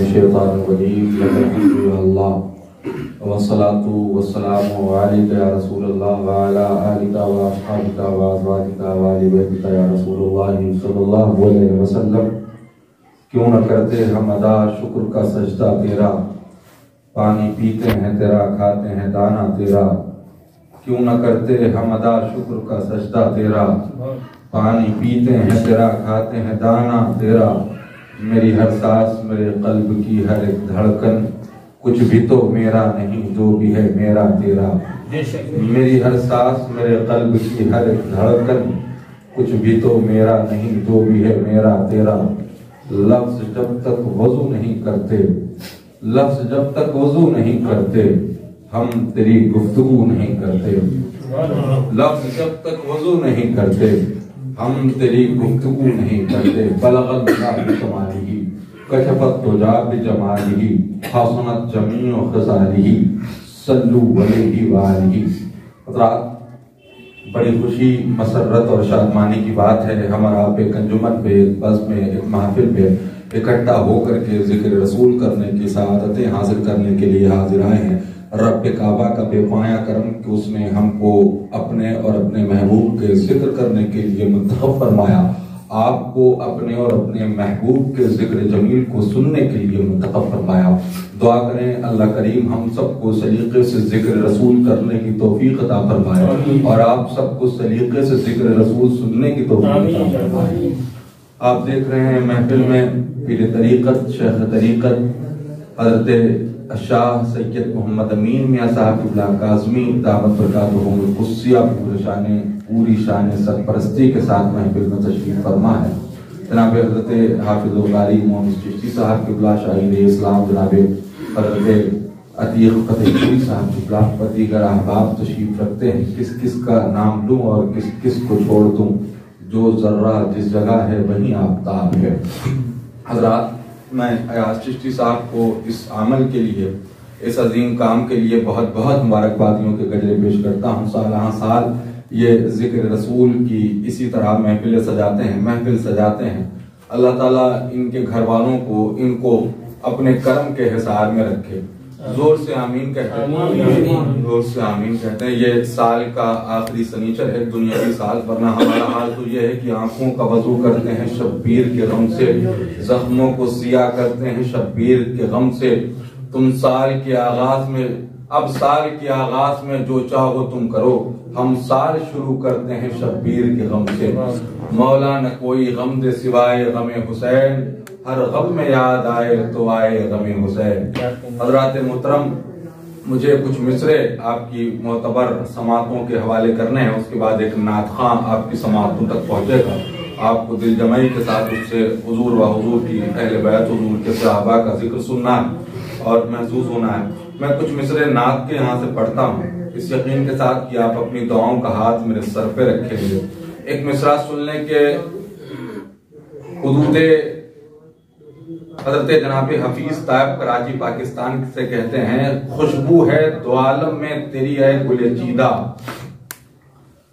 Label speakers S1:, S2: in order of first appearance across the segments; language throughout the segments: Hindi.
S1: मिनश्शैतानिर्रजीम अल्लाह वस्सलातु वस्सलामु अलैका या रसूलल्लाह व अला आलिका व अस्हाबिका व अज़वाजिका व अहली बैतिका या रसूलल्लाह सल्लल्लाहु अलैहि वसल्लम। क्यों न करते हम अदा शुक्र का सजदा तेरा, पानी पीते हैं तेरा, खाते हैं दाना तेरा। क्यों न करते हम अदा शुक्र का सजदा तेरा, पानी पीते हैं तेरा, खाते हैं दाना तेरा। मेरी हर सांस मेरे कल्ब की हर एक धड़कन, कुछ भी तो मेरा नहीं जो भी है मेरा तेरा। मेरी हर सांस मेरे कल्ब की हर एक धड़कन, कुछ भी तो मेरा नहीं जो भी है मेरा तेरा। लफ्ज जब तक वजू नहीं करते, लफ्ज जब तक वजू नहीं करते, हम तेरी गुफ्तगू नहीं करते। लफ्ज जब तक वजू नहीं करते, हम तेरी गुफ्तगू नहीं करते। बलगत बिजमालिही कशफत तुजा बिजमालिही हसनत जमीउ खसालिही सल्लु अलैहि व आलिही। हज़रात, बड़ी खुशी, मसरत और शादमानी की बात है। हमारा आप एक अंजुमन पे, बस में, एक महफिल पे इकट्ठा होकर के जिक्र रसूल करने की सआदतें हासिल करने के लिए हाजिर आए हैं। रब काबा का बेपाया करम कि उसने हमको अपने और अपने महबूब के जिक्र करने के लिए मुंतखब फरमाया, आपको अपने और अपने महबूब के जिक्र जमील को सुनने के लिए मुंतखब फरमाया। दुआ करें अल्लाह करीम हम सबको सलीके से जिक्र रसूल करने की तौफीक अता फरमाए और आप सबको सलीके से जिक्र रसूल सुनने की तौफीक अता फरमाए। आप देख रहे हैं महफिल में पीर तरीक़त, शेख तरीक़त हज़रत शाह सैयद मोहम्मद अमीन मियां साहब क़िबला काज़मी दामत बरकातुहुल क़ुद्सिया पूरी शान सरपरस्ती के साथ महफिल में तशरीफ फरमा है। जनाब हज़रत हाफिज़ुल क़ारी मोहम्मद चिश्ती साहब क़िबला शाहीन इस्लाम, जनाब हज़रत अतीक़ फ़तेहपुरी साहब क़िबला व दीगर अहबाब तशरीफ रखते हैं। किस किस का नाम लूँ और किस किस को छोड़ दूँ, जो ज़र्रा जिस जगह है वहीं आफ़ताब है। हज़रात, मैं अयाज चिश्ती साहब को इस अमल के लिए, इस अजीम काम के लिए बहुत बहुत मुबारकबादियों के गजरे पेश करता हूँ। साल ये जिक्र रसूल की इसी तरह महफिल सजाते हैं, महफिल सजाते हैं। अल्लाह ताला इनके घर वालों को, इनको अपने करम के हिसार में रखे। जोर से आमीन कहते हैं, जोर से आमीन कहते हैं। ये साल का आखिरी सनीचर है, दुनियावी साल, वरना हमारा हाल तो ये है कि आंखों का वजू करते हैं शब्बीर के गम से, जख्मों को सिया करते हैं शब्बीर के गम से। तुम साल के आगाज में, अब साल के आगाज में जो चाहो तुम करो, हम साल शुरू करते हैं शब्बीर के गम से। मौला न कोई गम दे सिवाय गमे हुसैन, हर गम में याद आए तो आए गमे हुसैन। हज़रात मोहतरम, मुझे कुछ मिसरे आपकी मोतबर समातों के हवाले करने हैं। उसके बाद एक नात खां आपकी समातों तक पहुंचेगा। आपको दिल जमाई के साथ उससे हुजूर व हुजूर की अहले बैत, हुजूर के सहाबा का जिक्र सुनना है और महसूस होना है। मैं कुछ मिसरे नात के यहाँ से पढ़ता हूँ, इस यकीन के साथ कि आप अपनी दुआओं का हाथ मेरे सर पे रखेंगे। एक मिसरा सुनने के हुदूद हज़रत जनाब हफीज तायब कराची पाकिस्तान से कहते हैं, खुशबू है दो आलम में तेरी है गुले चीदा,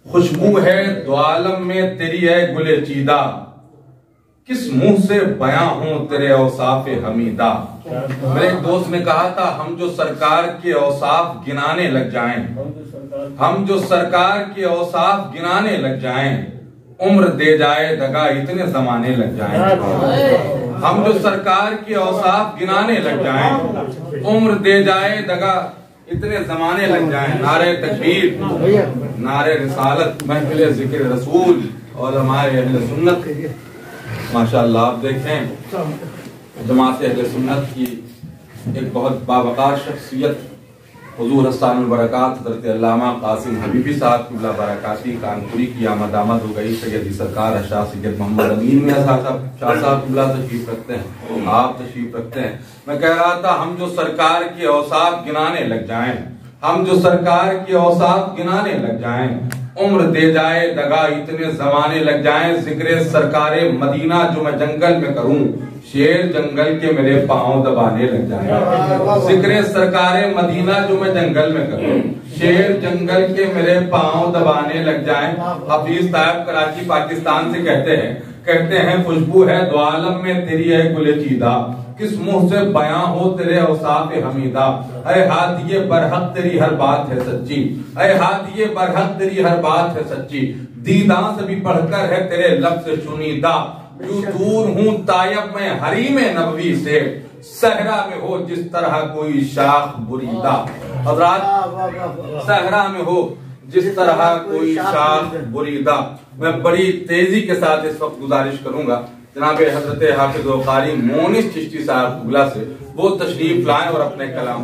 S1: खुशबू है दो आलम में तेरी है गुले चीदा, किस मुंह से बयां हूं तेरे औसाफ हमीदा। मेरे एक दोस्त ने कहा था, हम जो सरकार के औसाफ गिनाने लग जाएं, हम जो सरकार के औसाफ गिनाने लग जाएं, उम्र दे जाए दगा इतने जमाने लग जाएं। हम जो सरकार के औसाफ गिनाने लग जाएं, उम्र दे जाए दगा इतने जमाने लग जाएं। नारे तकबीर, नारे रिसालत, महफिल जिक्र रसूल और हमारे अहले सुन्नत। माशाअल्लाह, आप देखें जमात अहले सुन्नत की एक बहुत बावकार शख्सियत हुजूर हस्सानुल बरकात हज़रत अल्लामा कासिम हबीबी साहब क़िबला बरकाती कानपुरी की आमद हो गई। सैयदी सरकार शाह सैयद मोहम्मद अमीन मियां साहब क़िबला तशरीफ रखते हैं, आप तशरीफ रखते हैं। मैं कह रहा था, हम जो सरकार के औसाफ गिनाने लग जाएं, हम जो सरकार के औसाफ गिनाने लग जाएं, उम्र दे जाए दगा इतने जमाने लग जाएं। जिक्र सरकारे मदीना जो मैं जंगल में करूं, शेर जंगल के मेरे पांव दबाने लग जाएं। जिक्र सरकारे मदीना जो मैं जंगल में करूं, शेर जंगल के मेरे पांव दबाने लग जाएं। हफीज तायब कराची पाकिस्तान से कहते हैं, खुशबू है दो आलम में तेरी है गुले चीदा, किस मुंह से बयां हो तेरे औसाफ हमीदा। ऐ हादिये बरहक तेरी हर बात है सच्ची, ऐ हादिये बरहक तेरी हर बात है सच्ची। दीदां से भी बढ़कर है तेरे लब से चुनीदा। यूं दूर हूं तायब में हरीम नबवी से, सहरा में हो जिस तरह कोई शाख बुरीदा। हज़रात सहरा में हो जिस तरह कोई शाख बुरीदा। मैं बड़ी तेजी के साथ इस वक्त गुजारिश करूंगा जनाब हजरत हाफिज व कारी मोनिस चिश्ती साहब कुबला से वो तशरीफ लाएं और अपने कलाम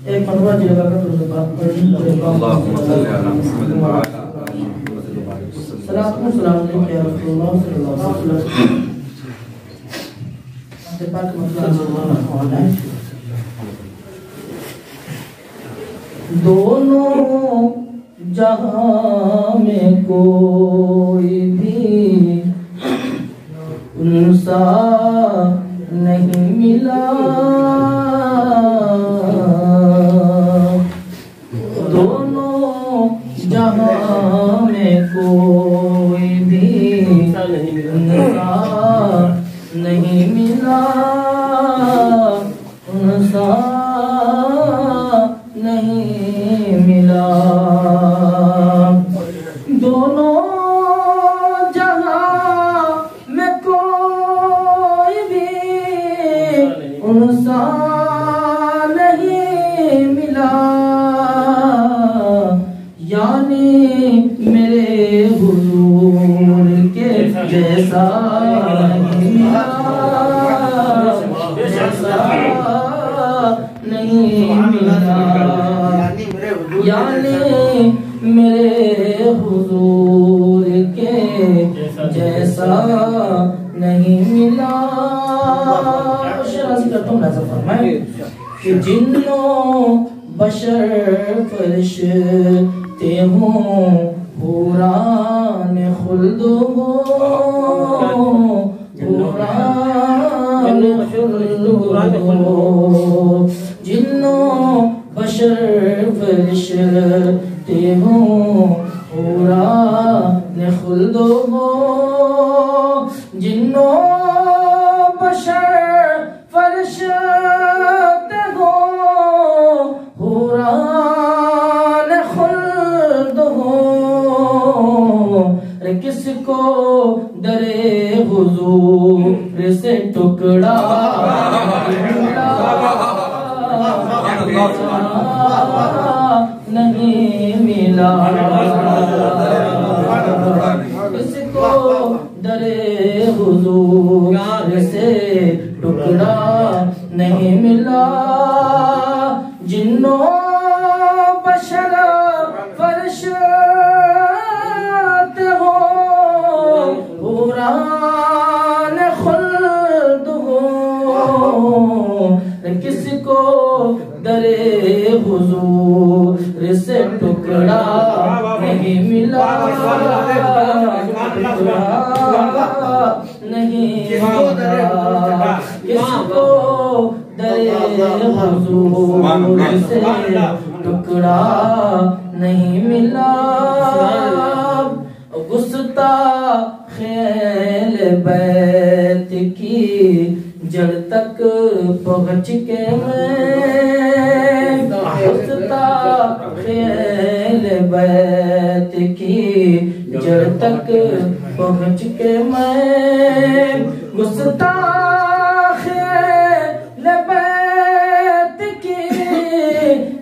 S2: एक मनवा जी लगाकर बात पढ़ी। सलाम सलाम अलैहि या रसूलुल्लाह सल्लल्लाहु अलैहि वसल्लम। आपके पाक मतलब है दोनों जहां में कोई भी उनसा नहीं मिला। दोनों जहां में कोई भी उनसा नहीं मिला। उनसा नहीं मिला। दोनों जहां में कोई भी उनसा नहीं मिला। यानी मेरे हुजूर के जैसा नहीं मिला। नहीं मिला। यानी मेरे हुजूर के जैसा नहीं मिला। शराज़ी करता हूँ नज़र फरमाए कि जिन्नों बशर फरिश्ते हों हुरान खुल्द हो। हुरान खुल्द हो। जिन्नों बशर फरिश्ते हों हुरान खुल्द हो। जिन्नों बशर फरिश्ते हों हुरान खुल्द हो। किसको डरे हुजूर से टुकड़ा नहीं मिला। किसको डरे हुजूर से टुकड़ा नहीं मिला। जिन्नों बशर फरिश्ते हो हुरान खुल्द हो। किसको डरे हुजूर से टुकड़ा नहीं मिला। नहीं मिला। किसको डरे हुजूर से टुकड़ा नहीं मिला। गुस्ताखेल बैत की जड़ तक पहुँच के मैं गुस्ताखेल बैत की जड़ तक पहुँच के मैं गुस्ताखेल बैत की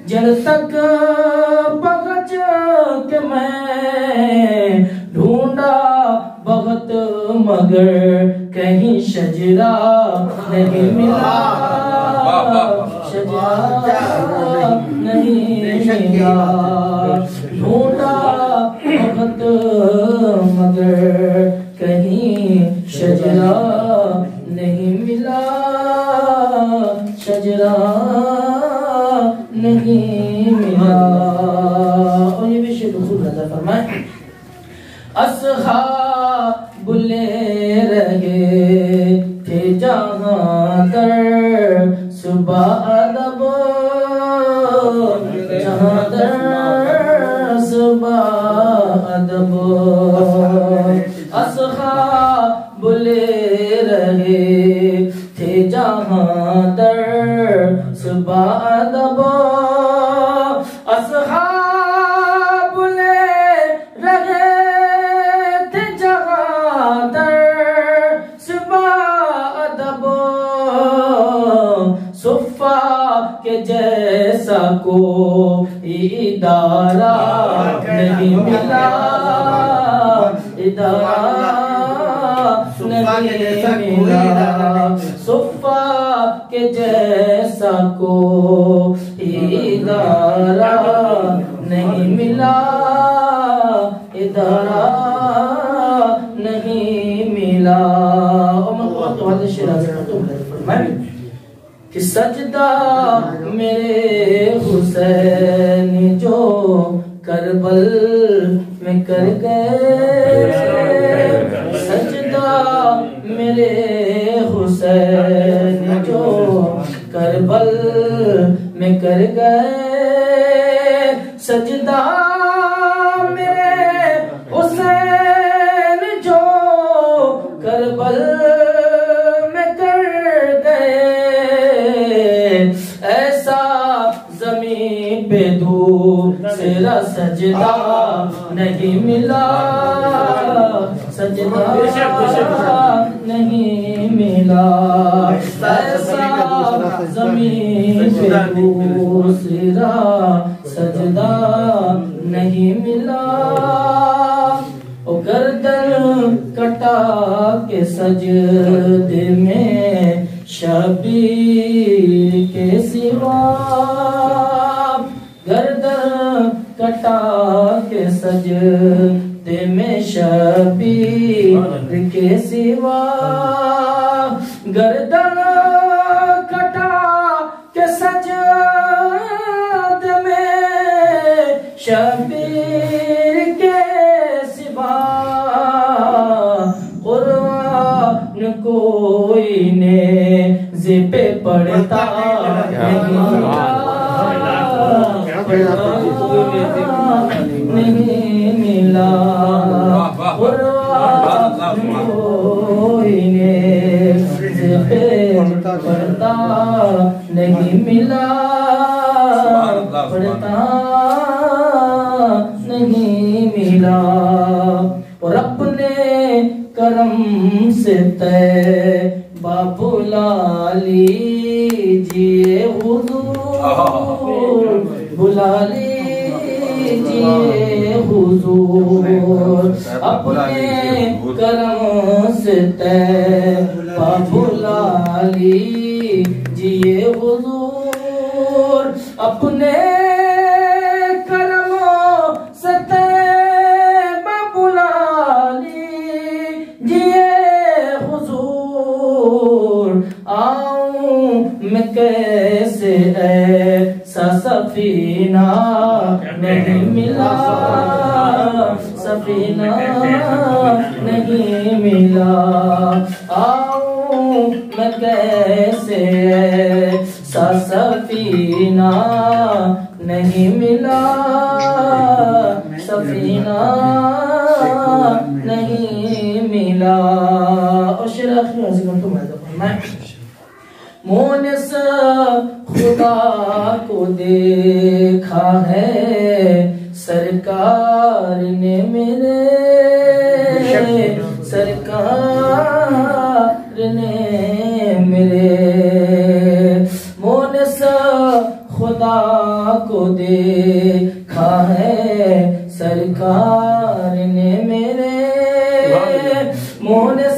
S2: जड़ तक पहुँच के मैं ढूंढा बहुत मगर कहीं शजरा नहीं मिला। शजरा नहीं मिला। ढूंढा बहुत मगर कहीं शजरा नहीं मिला। शजरा नहीं मिला। और ये भी शेर खूब नजर फरमाए। असहाबुले रहे थे जहाँ दर सुबह अदब। जहाँ दर सुबह अदब असहाबुले रहे थे जहां दर सुबह अदब असहाबुले रहे थे जहां दर सुबह अदब सुफ़ा के जैसा को इदारा नहीं मिला, इदारा नहीं मिला, सुफ़ा के जैसा को इदारा नहीं मिला, इदारा नहीं मिला। कि सजदा मेरे हुसैन जो करबल में कर गए, सजदा मेरे हुसैन जो करबल में कर गए, सजदा मेरे हुसैन जो करबल में कर गए, ऐसा जमीन पे दूसरा सजदा नहीं मिला, सजदा नहीं मिला, ऐसा जमीन पे दूसरा सजदा नहीं मिला। ओ गर्दन कटा के सजदे में शबीर के सिवा, गर्दन कटा के सजदे में शबीर के सिवा, गर्दन कटा के सजदे में शबीर के सिवा, कुरान कोई ने ज़िपे पढ़ता नहीं मिला, कुरान कोई ने ज़िपे पढ़ता नहीं मिला, पढ़ता नहीं मिला। और अपने करम से तैबा बुला लीजिए हुजूर, बुला लीजिए हुजूर, अपने करम से तैबा बुला लीजिए हुजूर, अपने मैं कैसे ऐसा सफीना नहीं मिला, सफीना नहीं मिला, आऊं मैं कैसे ऐसा सफीना नहीं मिला, सफीना नहीं मिला। और मैंने खुदा को देखा है सरकार ने मेरे, सरकार ने मेरे, मोने खुदा को देखा है सरकार ने मेरे, मोने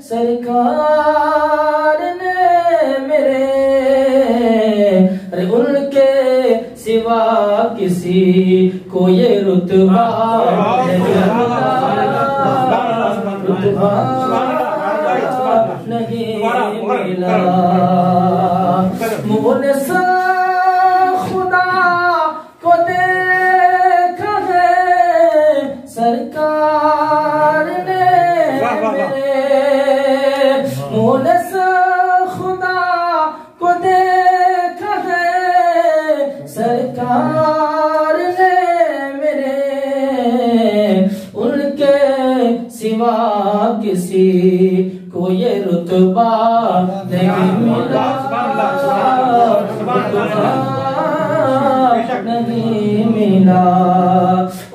S2: सरकार ने मेरे, अरे उनके सिवा किसी को ये रुतबा नहीं मिला, रुतबा नहीं मिला। मोने खुदा को देखा है सरकार ने मेरे, मोने खुदा को सरकार ने मेरे उनके सिवा किसी को ये रुतबा नहीं मिला, नहीं मिला,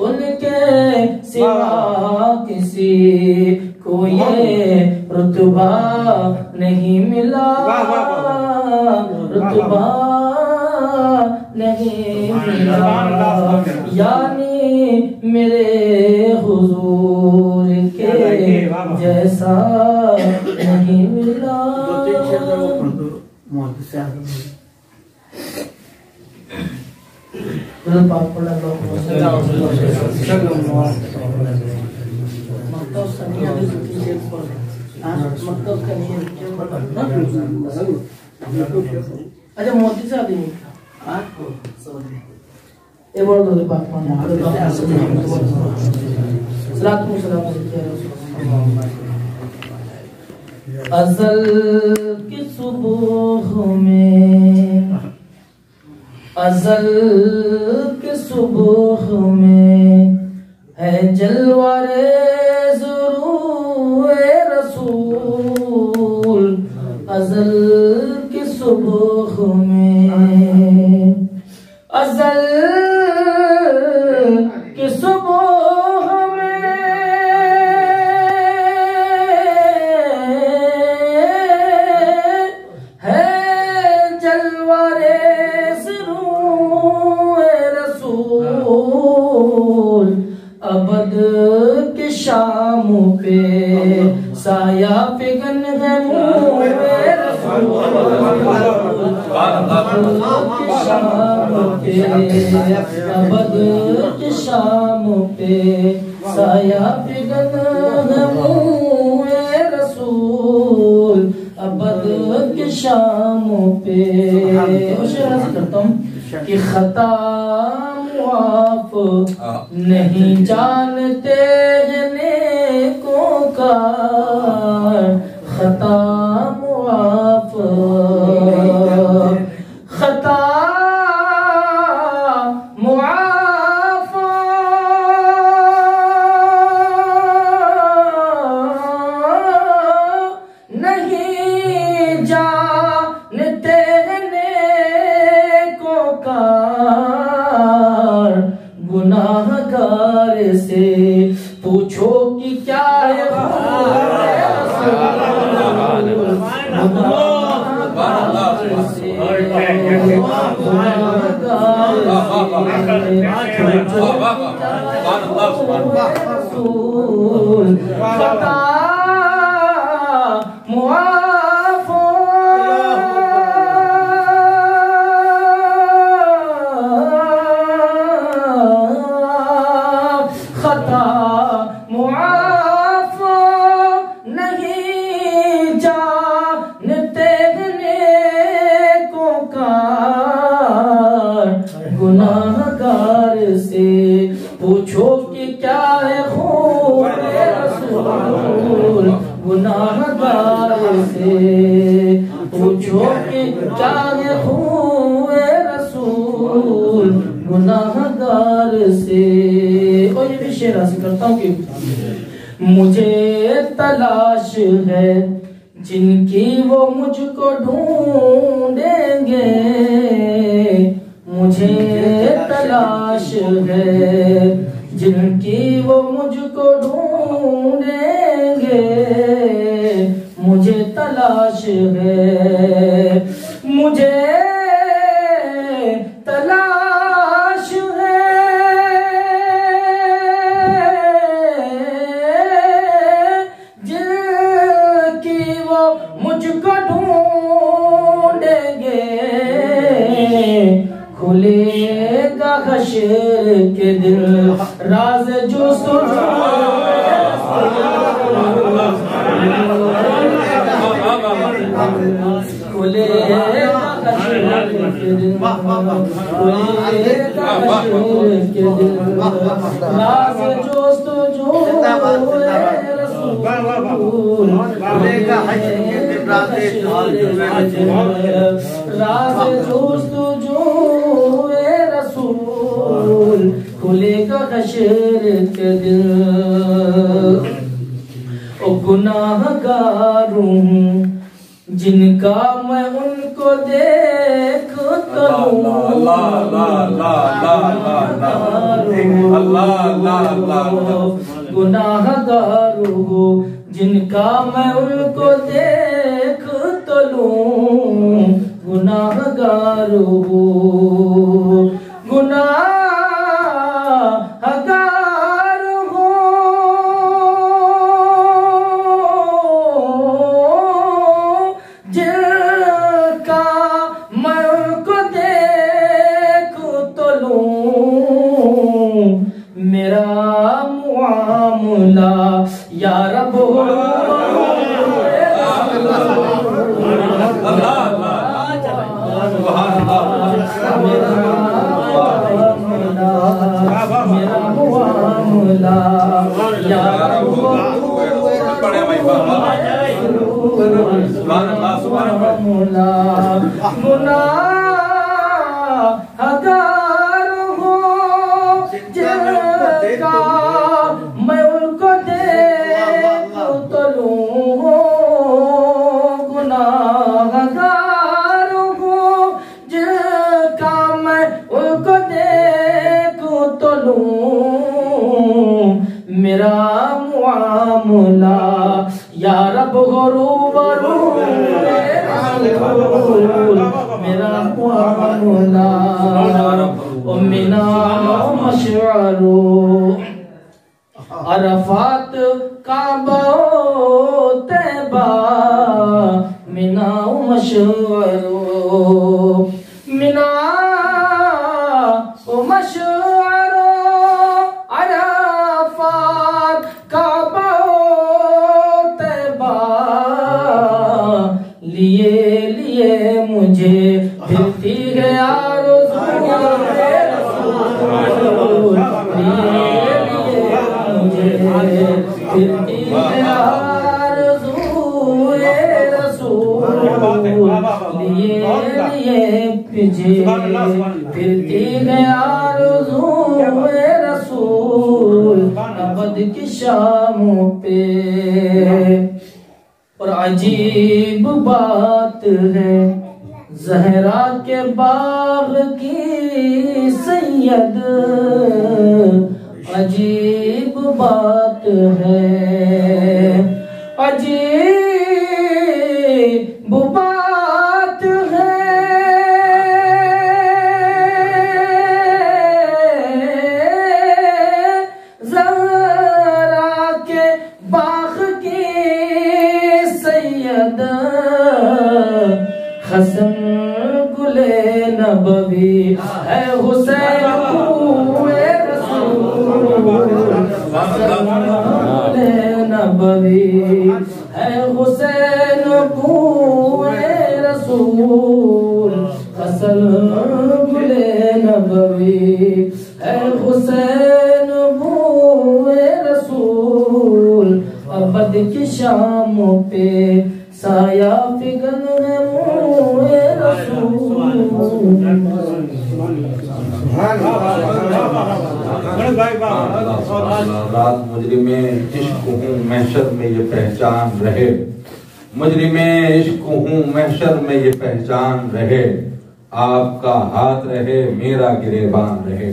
S2: उनके सिवा किसी को ये रुतबा नहीं मिला, रुतबा नहीं मिला, यानी मेरे हुजूर के जैसा नहीं मिला। अच्छा मोदी साहब ये बोल दो बात अज़ल की सुबह में, अज़ल की सुबह में है जलवारे ज़रूर रसूल, अज़ल की सुबह में, अज़ल की सुबह में है जलवारे ज़रूर रसूल, अबद के शाम पे साया फिगन है मुँह रसूल, अबद के शाम पे साया फिगन है मुँह रसूल, अबद के शाम पे करता हूँ कि खता मुआफ नहीं जानते हैं नेकों का, खता मुआफ, खता मुआफ नहीं जानते हैं नेकों का, गुनाहगार से पूछो कि क्या है गुनाहगार से पूछो कि क्या है खून रसूल, गुनाहगार से पूछो कि क्या है खून रसूल, गुनाहगार से। और ये भी शेर हासिल करता हूँ कि मुझे तलाश है जिनकी वो मुझको ढूंढेंगे, मुझे तलाश है जिनकी वो मुझको ढूंढेंगे, मुझे तलाश है, मुझे तलाश है जिनकी वो मुझको ढूंढेंगे, खुलेगा हश्र के दिन राज जो खुलेगा हश्र के दिन, खुलेगा हश्र के दिन राज जो खुलेगा हश्र के दिन राज जो खुलेगा हश्र के दिन। ओ गुनाहगार हूँ जिनका मैं उनको देख तो गुनाहगार हूँ जिनका मैं उनको देख तो लूं। गुनाहगार हूँ गुनाहगार हूँ जिनका मैं उनको देख तो लूं। मेरा मुआमला या रब मेरा मुआमला या रब गुनाहगार हूँ जिनका मैं उनको देख तो लूं। गुनाहगार हूँ जिनका मैं उनको देख तो लूं। मेरा मुआमला या रब गुरूबरू मेरा मुआमला ओ मिना मशअरो अरफात काबा तैबा मिना मशअरो मिना मशअरो अरफात काबा तैबा लिए लिए मुझे फिरती है आरज़ू मुझे फिरती है आरज़ू रसूल लिए लिए मुझे फिरती है आरज़ू रसूल अबद की शामों पे। और अजीब बात है ज़हरा के बाग की सैयद। अजीब बात है अजीब बात है ज़हरा के बाग की सैयद। हसन गुले नबवी है हुसैन हुए रसूल। हसन गुले नबवी है हुसैन हुए रसूल। हसन गुले नबवी है हुसैन हुए रसूल। अबद की शामों पे साया फिगन है मुए रसूल।
S1: रात मुजरिमे इश्क हूँ महशर में ये पहचान रहे। मुजरिमे इश्क हूँ महशर में ये पहचान रहे। आपका हाथ रहे मेरा गिरेबान रहे।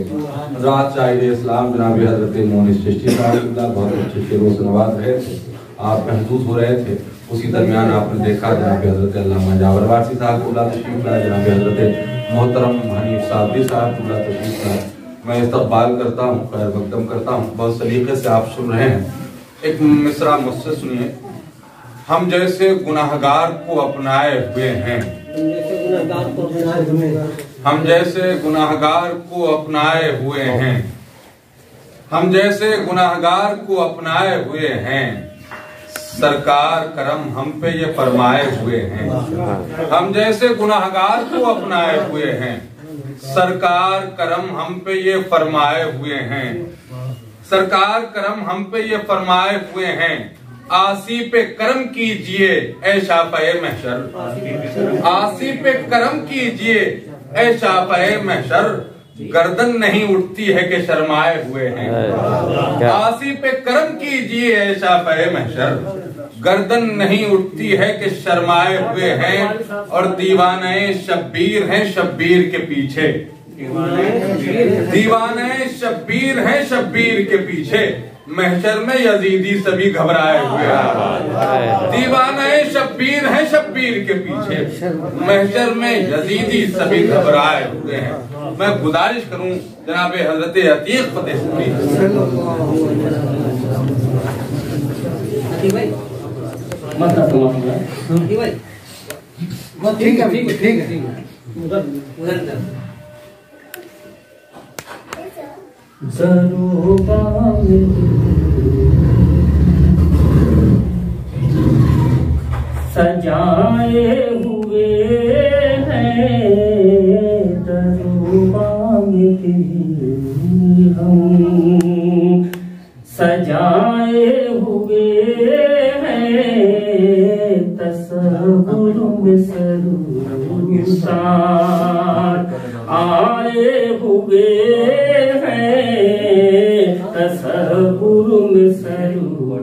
S1: रात शाहिद इस्लाम जनाब हजरत मोनिस चिश्ती साहब बहुत अच्छे शेरों से नवाज रहे थे। आप महसूस हो रहे थे। उसी दरमियान आपने देखा जनाब हजरत अल्लामा जावर वारसी साहब तशरीफ लाए। जनाब हजरत मोहतरम हनीफ साहबी साहब तशरीफ लाए। मैं इस्तकबाल करता हूँ, खैर मकदम करता हूँ। बहुत सलीके से आप सुन रहे हैं। एक मिसरा मुझसे सुनिए। हम जैसे गुनाहगार को अपनाए हुए हैं। हम जैसे गुनाहगार को अपनाए हुए हैं। हम जैसे गुनाहगार को अपनाए हुए हैं। सरकार करम हम पे ये फरमाए हुए हैं। हम जैसे गुनाहगार को अपनाए हुए हैं। सरकार करम हम पे ये फरमाए हुए हैं। सरकार करम हम पे ये फरमाए हुए हैं। आसी पे करम कीजिए ऐ शाफ़ए महशर। आसी पे करम कीजिए ऐ शाफ़ए महशर।
S3: गर्दन नहीं उठती है कि शर्माए हुए हैं। आसी पे करम कीजिए ऐसा पे महशर, गर्दन नहीं उठती है कि शर्माए हुए हैं। और दीवाने शब्बीर हैं शब्बीर के पीछे, दीवाने शब्बीर हैं शब्बीर के पीछे। महशर में यजीदी सभी घबराए हुए हैं। दीवाने शब्बीर हैं शब्बीर के पीछे, महशर में यजीदी सभी घबराए हुए हैं। मैं गुजारिश करूं जनाब हजरत अतीक फतेहपुरी,
S2: ठीक है
S4: सजाए हुए हैं दरूबान दिल हम, सजाए हुए हैं तसव्वुर में सरूर आए हुए तसव्वुर में सरूकार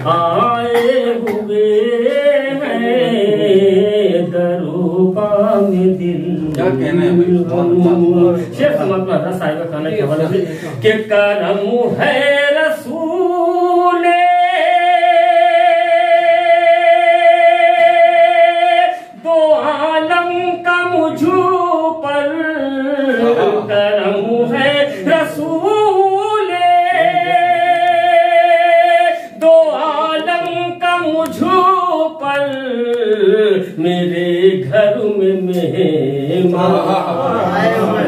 S4: आए हुए हैं दरूबा में दिल।
S3: क्या कहना है
S4: शेख समाज में साहिब का खाना के हवाले से कि करम है रसूल दो आलम का मुझू पर, करम है रसूल दो आलम का मुझू पर, मेरे घर में मेहमान आए हुए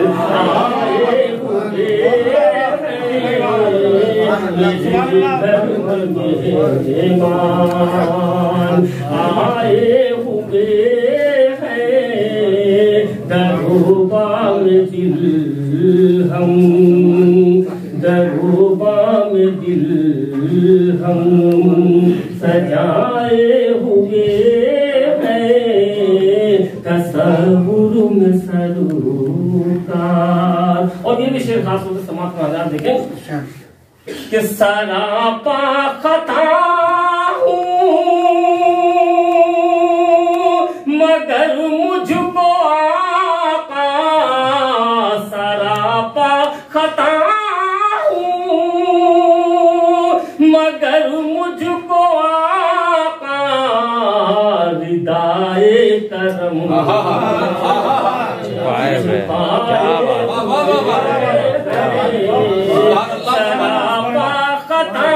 S4: मेरे घर में मेहमान आए हुए हैं दरूबा में दिल हम, दरूबा में दिल हम सजाए हुए हैं तसव्वुर में सरूकार। और ये भी शेर खास तौर से समाप्त का आधार देखें कि सरापा खता हूँ मगर मुझको आका, सरापा खता हूँ मगर मुझको आका, रिदाए करम सरापा खता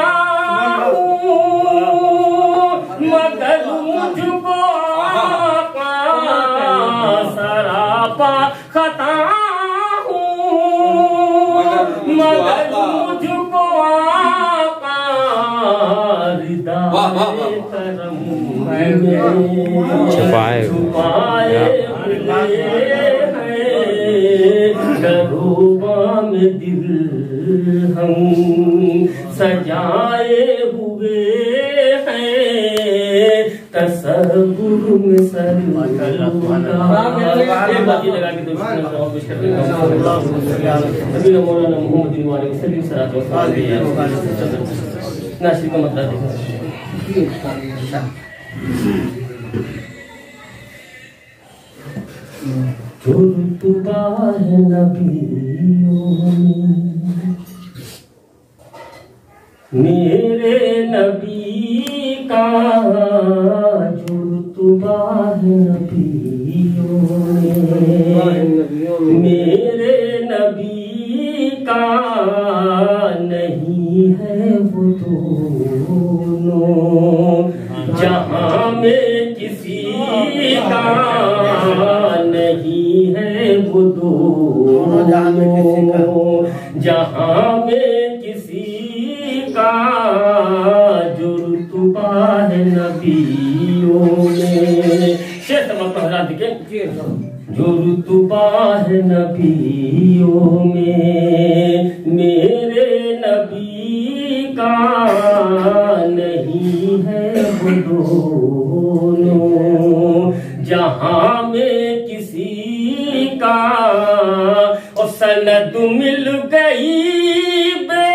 S4: मगर मुझको आका, सरापा खता मगर मुझको आका, रिदाए करम छुपाए दरूबा में दिल हम सजाए हुए हैं तसव्वुर में सरूकार। नासिर का मतलब जो रुतबा है नबियों में, मेरे नबी का जो रुतबा है नबियों में, मेरे नबी का नहीं है वो दोनों जहां में किसी का नहीं है वो दोनों, जहां में किसी का जो रुतबा है नबियों में। शेर समाज पर हज़रात देखें जो रुतबा है नबियों में, मेरे नबी का नहीं है वो दोनों जहां में किसी का सनद मिल गई बे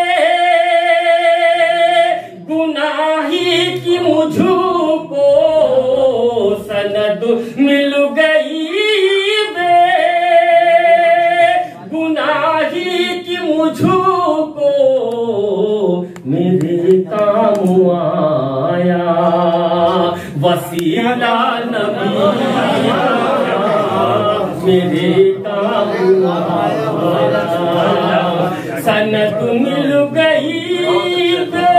S4: गुनाही की मुझको, सनद मिल गई बे गुनाही की मुझको, मेरे काम आया वसीला नबी, मेरे काम आया सनद मिल गई बे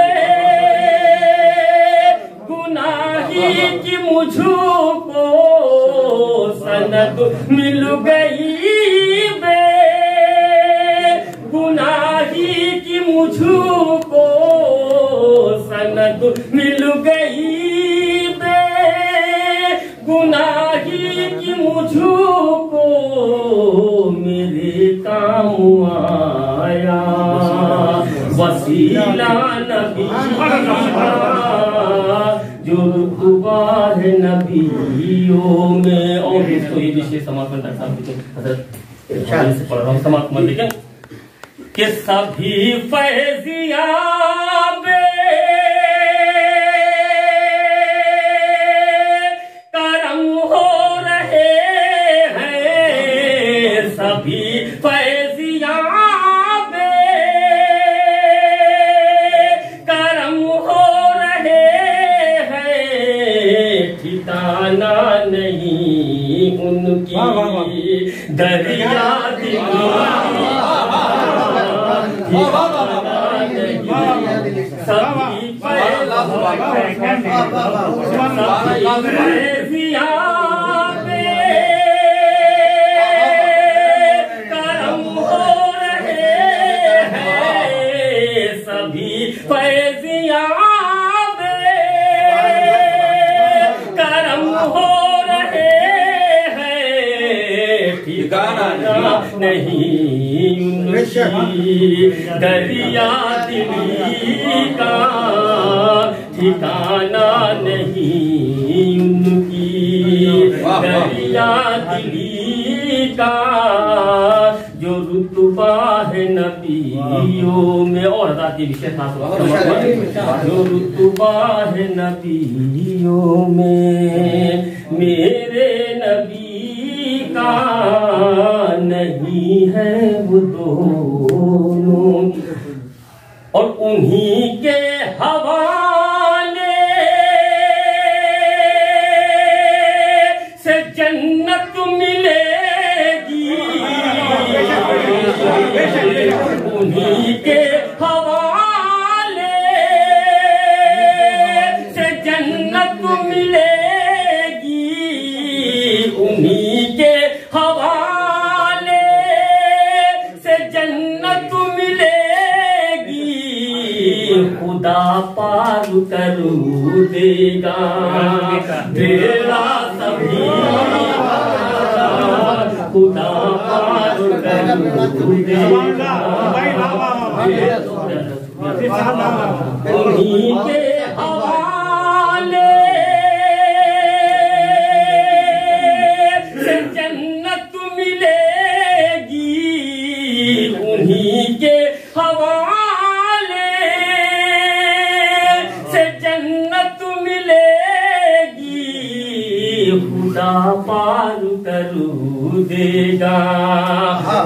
S4: गुनाही की मुझको, सनद मिल गई बे गुनाही की मुझको, सनद मिल गई बे गुनाही की मुझको, मेरे काम आया वसीला नबी, जो रुतबा है नबियों में। और दोस्तों ये विषय समापन डॉक्टर साहब हजरत से पढ़ रहा हूँ, समापन देखें कि सभी फैजियाब करम हो रहे हैं, सभी फैजियाब करम हो रहे हैं, ठिकाना नहीं उनकी दरिया दिली, सभी करम हो रहे हैं, सभी फैजियाब करम हो रहे हैं, ठिकाना नहीं उनकी दरिया दिली का, ठिकाना नहीं उनकी दरिया दिली का, जो रुतबा है नबियों में। और हज़रात ये विषय था, जो रुतबा है नबियों में मेरे नबी का नहीं है वो दोनों, और उन्हीं के हवाले से जन्नत मिलेगी, उन्हीं के हवाले से जन्नत मिलेगी, उन्हीं के हवाले से जन्नत मिलेगी, खुदा पार करू देगा बेड़ा सभी, खुदा पार करू देगा, उन्हीं के हवाले से जन्नत मिलेगी, उन्हीं के हवाले से जन्नत मिलेगी, खुदा पार करू देगा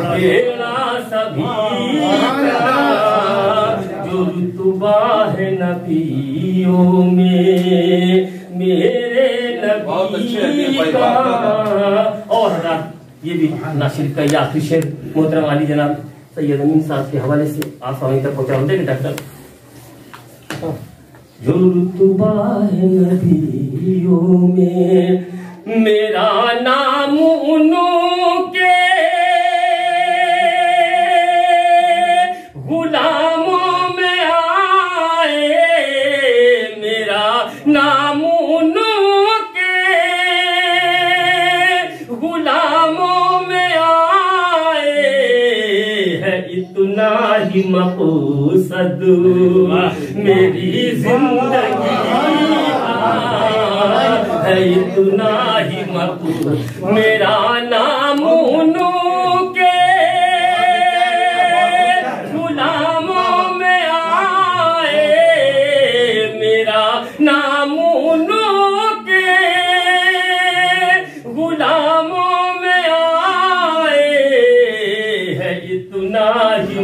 S4: बेड़ा सभी का, जो रुतबा है नबियों में मेरे नबी का। और ये भी नासिर का ये आखिरी शेर मोहतरम अली जनाब सैयद अमीन साहब के हवाले से आप स्वामी तक पहुंचा देंगे डॉक्टर। जो रुतबा है नबियों में मेरा नाम उनके गुलामों में आए, मेरा नाम उनके गुलामों में आए, है इतना ही मकसद मेरी जिंदगी, है इतना ही मकसद मेरा नाम उनके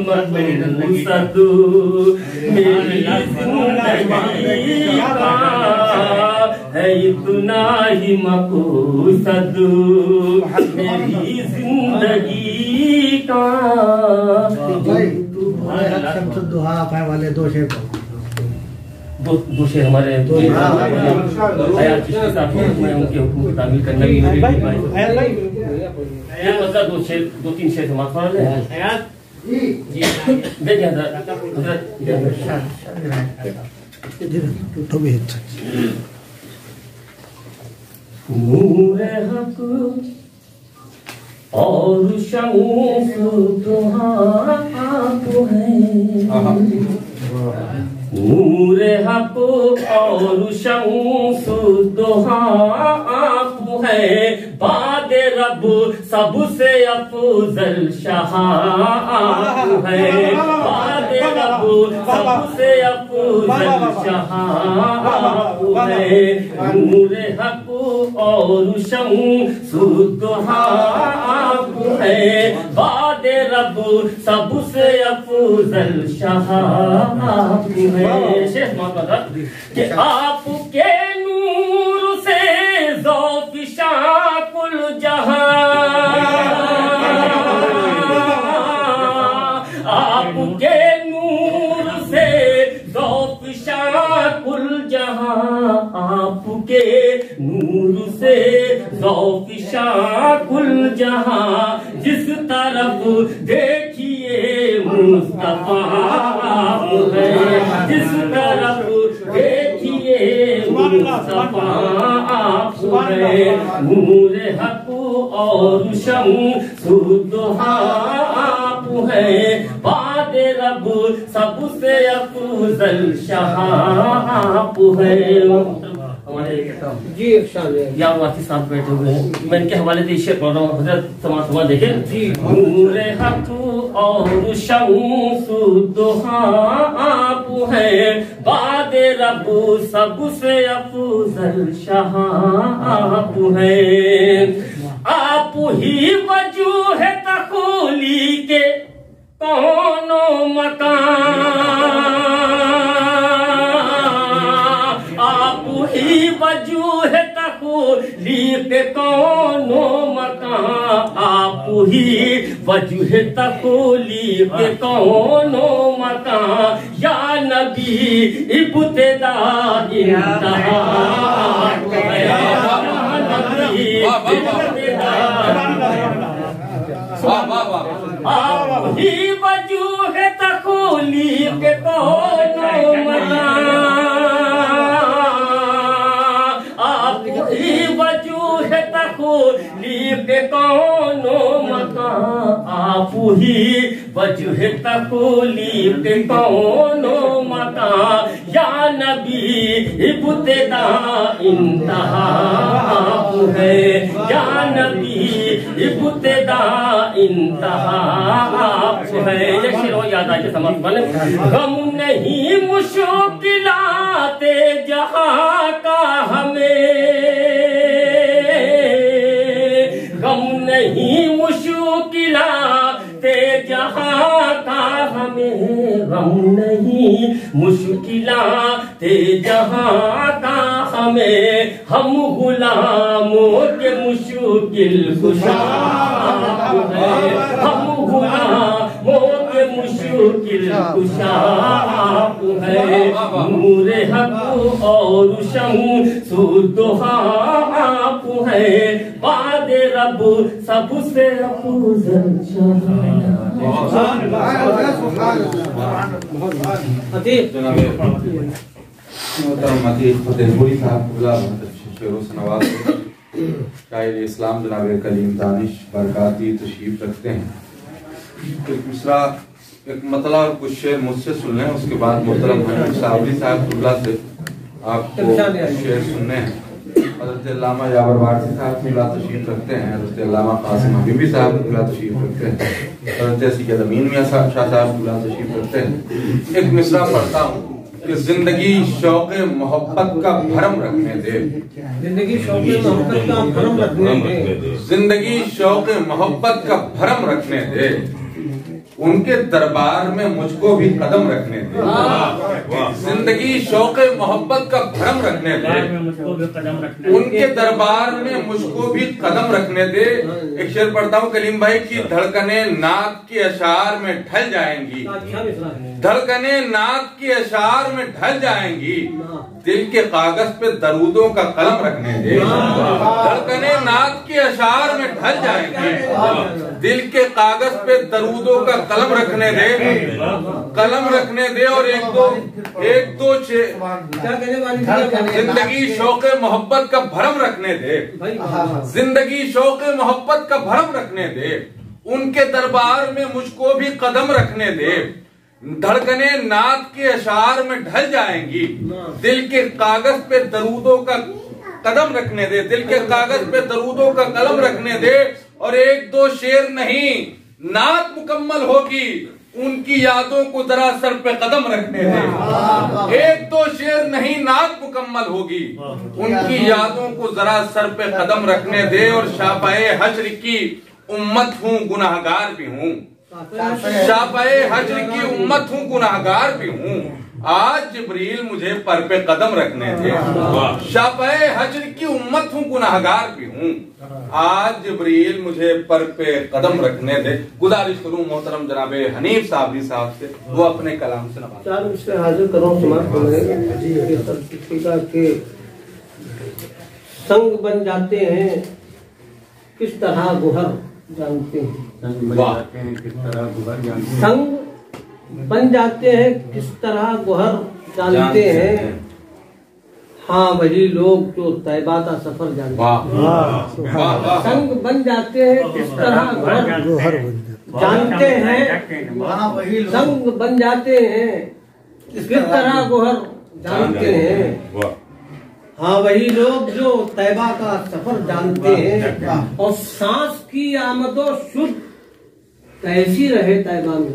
S4: मकसूद मेरी जिंदगी का है इतना ही मकसूद मेरी जिंदगी का।
S5: वाले दो शेर
S4: दो शेर हमारे मैं उनके हुक्म की तामील करना भी मतलब दो तीन शेर समाप्त कर ले। देखिए नूर हक और शमूस तुम्हारा आप है। नूर हक और शमूस आप है बाद रब सबसे अफजल शाह आप है बाद रब सबसे अफजल शाह आप है। नूर हक और शमूस आप है बाद रब सबसे अफजल शाह आप है। शेष माता कि आपके नूर से ज़ौक़-ए-शाह कुल जहां आपके नूर से ज़ौक़-ए-शाह कुल जहां आपके नूर से ज़ौक़-ए-शाह कुल जहां जिस तरफ देखिए मुस्तफा आप है जिस तरफ देखिए मुस्तफा आप है। नूर हक और शमूस आप है बाद रब सबसे अफजल शाह आप है। हमारे जी या वासी साहब बैठे हुए हैं, मैं इनके हवाले से शेर पढ़ रहा हूँ। हजरत समाज हुआ देखे नूर हक और शमूस आप है बाद रब सबसे अफजल शाह आप है। आप ही वजूह तखोली के कौनो मकान आप ही वजूह तखलीक कौनो मकान आप ही वजूह तखलीक कौनो मकान या नबी इब्तिदा इंतहा आप ही वजूह तखलीक कौनो मकान आप ही वजूह तखलीक कौनो मकान आप ही वजूह तखलीक कौनो मकान या नबी इब्तिदा इंतहा आप है या नबी इब्तिदा इंतहा आप है। ये शेर याद आके समझ बने गम नहीं मुश्किलाते जहां का हमें गम नहीं मुश्किलाते जहां का हमें गम नहीं मुश्किलाते जहां का हमें हम गुलामों के मुश्किल कुशा हम गुलामों के मुश्किल कुशा आप है। नूर हक और शमूस आप है बाद रब सबसे अफजल शाह।
S1: फतेहपुरी साहब शेरों से नवाज शायर इस्लाम जनाब कलीम दानिश बरकाती तशरीफ रखते हैं। एक मिसरा एक मतला और कुछ शेर मुझसे सुन लें, उसके बाद मोहतरम सावरी साहब से आपको शेर सुनने हैं। हज़रत अल्लामा यावर वारसी साहब किबला तशरीफ रखते हैं, हज़रत अल्लामा कासिम हबीबी साहब किबला तशरीफ रखते हैं, हज़रत सैयद अमीन मियां शाह साहब किबला तशरीफ रखते हैं। एक मिसरा पढ़ता हूँ कि जिंदगी शौक़ मोहब्बत का भरम रखने दे जिंदगी शौक़ मोहब्बत का भरम रखने दे जिंदगी शौक़ मोहब्बत का भरम रखने दे
S3: उनके दरबार में मुझको भी कदम रखने दे। जिंदगी शौक मोहब्बत का भरम रखने दे, उनके दरबार में मुझको भी कदम रखने दे। एक शेर पढ़ता हूँ कलीम भाई की, धड़कने नात के अशार में ढल जाएंगी, धड़कने नात के अशार में ढल जाएंगी, दिल के कागज पे दरूदों का कलम रखने दे। धड़कने नात के अशार में ढल जाएंगी, दिल के कागज पे दरूदों का कलम रखने दे, कलम रखने दे। और एक दो जिंदगी शौक मोहब्बत का भरम रखने दे, जिंदगी शौक मोहब्बत का भरम रखने दे। उनके दरबार में मुझको भी कदम रखने दे, धड़कने नात के अशार में ढल जाएंगी, दिल के कागज पे दरूदों का कदम रखने दे, दिल के कागज पे दरूदों का कलम रखने दे। और एक दो शेर नहीं, नात मुकम्मल होगी, उनकी यादों को जरा सर पे कदम रखने दे। एक दो शेर नहीं, नात मुकम्मल होगी, उनकी यादों को जरा सर पे कदम रखने दे। और शापाए हश्र की उम्मत हूँ, गुनाहगार भी हूँ, शापाए हश्र की उम्मत हूँ, गुनाहगार भी हूँ, आज जिब्रील मुझे पर पे कदम रखने दे। शापाए हश्र की उम्मत हूँ, गुनाहगार भी हूँ, आज जिब्रील मुझे पर पे कदम रखने दे। गुजारिश करूँ मोहतरम जनाबे हनीफ साहब से, वो अपने कलाम से नवाज़ें।
S6: चार मिसरे हाजिर करो के संग बन जाते हैं किस तरह गुहर जानते हैं, संग बन जाते हैं किस तरह गुहर जानते हैं, हाँ वही लोग जो तैबा का सफर जानते हैं। संग बन जाते हैं किस तरह गुहर जानते हैं, संग बन जाते हैं किस तरह गुहर जानते हैं, हाँ वही लोग जो तैबा का सफर जानते हैं। और सांस की आमदो शुद्ध कैसी रहे तैबा में,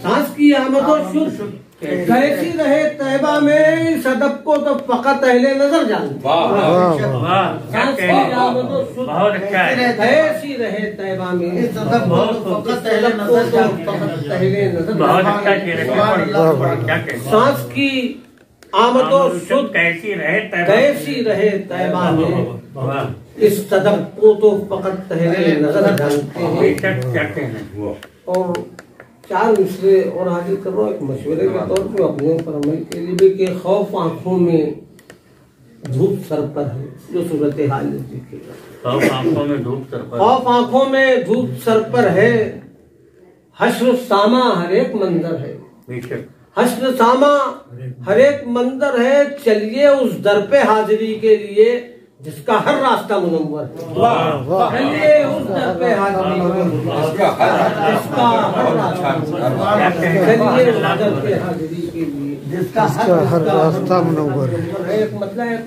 S6: सांस की आमदो शुद्ध कैसी रहे तैबा में, इस अदब को तो फकत अहले नजर जानते। सांस की आमदो शुद्ध कैसी रहे तैबा में, इस अदब को तो फकत अहले नजर जानते। सांस की आमदो शुद्ध कैसी रहे तैबा में, इस अदब को तो फकत अहले नजर जानते हैं। और चार मिसरे और हाजिर कर रहा हूँ एक मशवरे के तौर पे अपने ऊपर अमल के लिए भी, कि खौफ आंखों में धूप सर पर है, जो सूरत हाल है। खौफ आंखों में धूप सर पर, खौफ आंखों में धूप सर पर है, हश्र सामा हर एक मंजर है, हश्र सामा हर एक मंजर है, चलिए उस दर पे हाजिरी के लिए जिसका हर रास्ता मुनव्वर है, चलिए उस दर पे हाजिरी जिसका हर रास्ता, चलिए उस दर पे हाजिरी के लिए जिसका हर रास्ता मुनव्वर है। एक मतलब है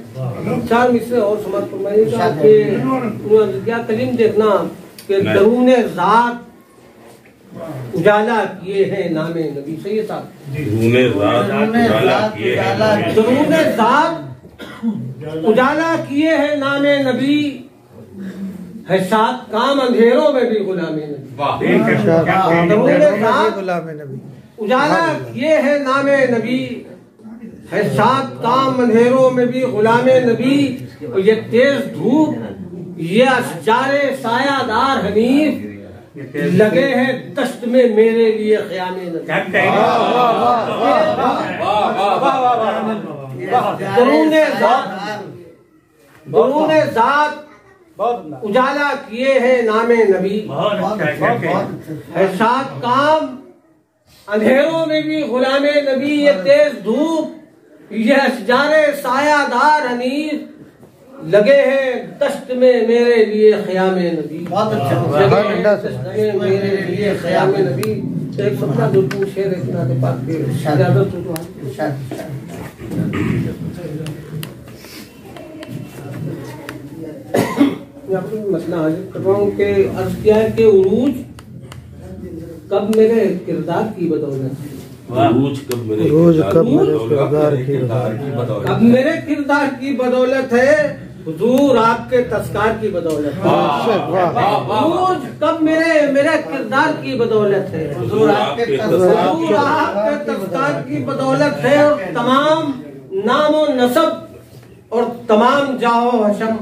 S6: चार मिसरे और समाप्त फरमाइएगा कि क्या कलीम देखना कि दरूने ज़ात उजाला किए हैं नामे नबी। सही है साहब, दरूने ज़ात उजाला किए हैं नामे नबी, है सात काम अंधेरों में भी गुलामे नबी। उजाला किए हैं नामे नबी, है सात काम अंधेरों में भी गुलामे नबी। और ये तेज धूप ये अशजारे सायादार हनीफ, लगे हैं दश्त में मेरे लिए क़यामे नबी। दरूने ज़ात उजाला किए हैं नामे नबी, है सात काम अंधेरों में भी गुलामे नबी। ये तेज धूप ये अशजारे सायादार हनीफ, लगे हैं दश्त में मेरे लिए क़यामे नबी। बहुत अच्छा, मेरे लिए क़यामे नबी। एक सप्ताह दो तीन शेर इतना के पास इजाजत हो तो मसला हाजिर कर रहा हूँ कि अर्ज किया है कि उरूज कब मेरे किरदार की बदौलत, कब मेरे किरदार की बदौलत है, हुजूर आपके तस्कार की बदौलत, कब मेरे मेरे किरदार की बदौलत है, हुजूर आपके तज़कियात की बदौलत है, और तमाम नाम और नसब और तमाम जाओ हशम,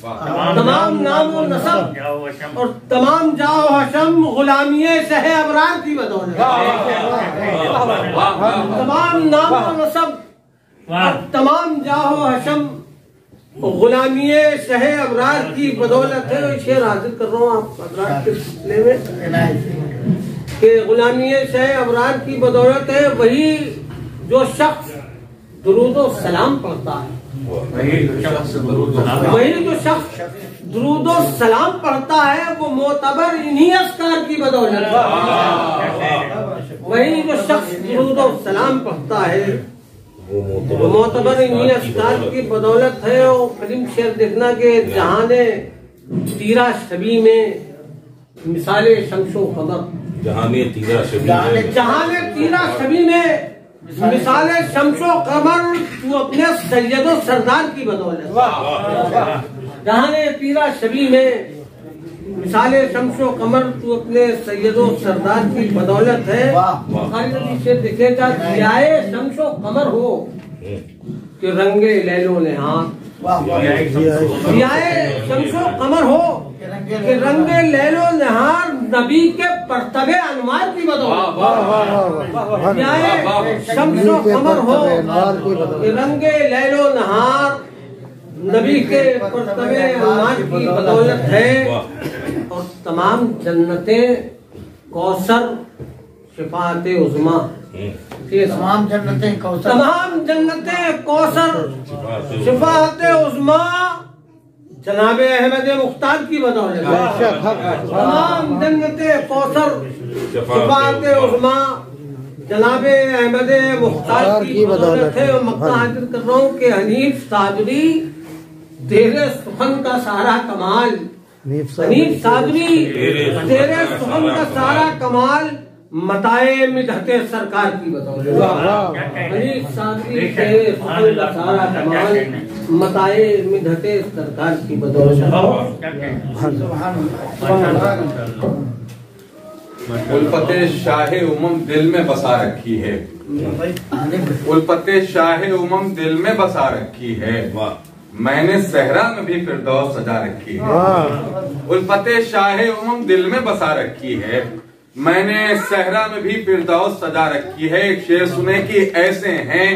S6: तमाम नाम और नसब और तमाम जाओ हशम गुलामिये शहे अबरार की बदौलत है। तमाम नाम और नसब और तमाम जाओ हशम गुलामिये शहे अबरार की बदौलत है। शेर हाजिर कर रहा हूँ आप हज़रात के सिलसिले में कि गुलामिये शहे अबरार की बदौलत है वही जो शख्स दुरूदो सलाम पढ़ता है, वही जो शख्स दुरूदो सलाम पढ़ता है वो मोतबर इन्हीं अस्कार की बदौलत है। वही जो शख्स दुरूदो सलाम पढ़ता है वो मोतबर इन्हीं अस्कार की बदौलत है। और करीम शेर देखना के जहाने तीरा शबी में मिसाले शमशो कमर, जहाने तीरा शबी में मिसाले शमशो कमर तू अपने सैयदो सरदार की बदौलत, जहाने तीरा शबी में मिसाले शमशो कमर तू अपने सैयदो सरदार की बदौलत है। से दिखेगा जियाए शमशो कमर हो कि रंगे लैलो नेहार, जियाए शमशो कमर हो कि रंगे लैलो नेहार नबी के परतबे अनवार की बदौलत, जियाए शमशो कमर हो कि रंगे लैलो नहार नबी के परतबे अनवार की बदौलत है। और तमाम जन्नतें कौसर शिफाते उज़्मा,
S5: तमाम जन्नतें कौसर शिफाते उज़्मा जनाबे अहमद मुख्तार की बदौलत है। तमाम जन्नतें कौसर शिफाते उज़्मा जनाबे अहमद मुख्तार की बदौलत है। और मक्का हाजिर कर रहा हूँ कि हनीफ सादरी तेरे सुखन का सारा कमाल, हनीफ सादरी तेरे सुखन का सारा कमाल मताए मिदहते सरकार की बदौलत, हनीफ सादरी तेरे सुखन का सारा कमाल मताए मिदहते सरकार की बदौलत।
S3: उल्फते शाहे उमम दिल में बसा रखी है, उल्फते शाहे उमम दिल में बसा रखी है, मैंने सहरा में भी फिरदौस सजा रखी है। उल्फते शाहे उमम दिल में बसा रखी है, मैंने सहरा में भी फिरदौस सजा रखी है। एक शेर सुने कि ऐसे हैं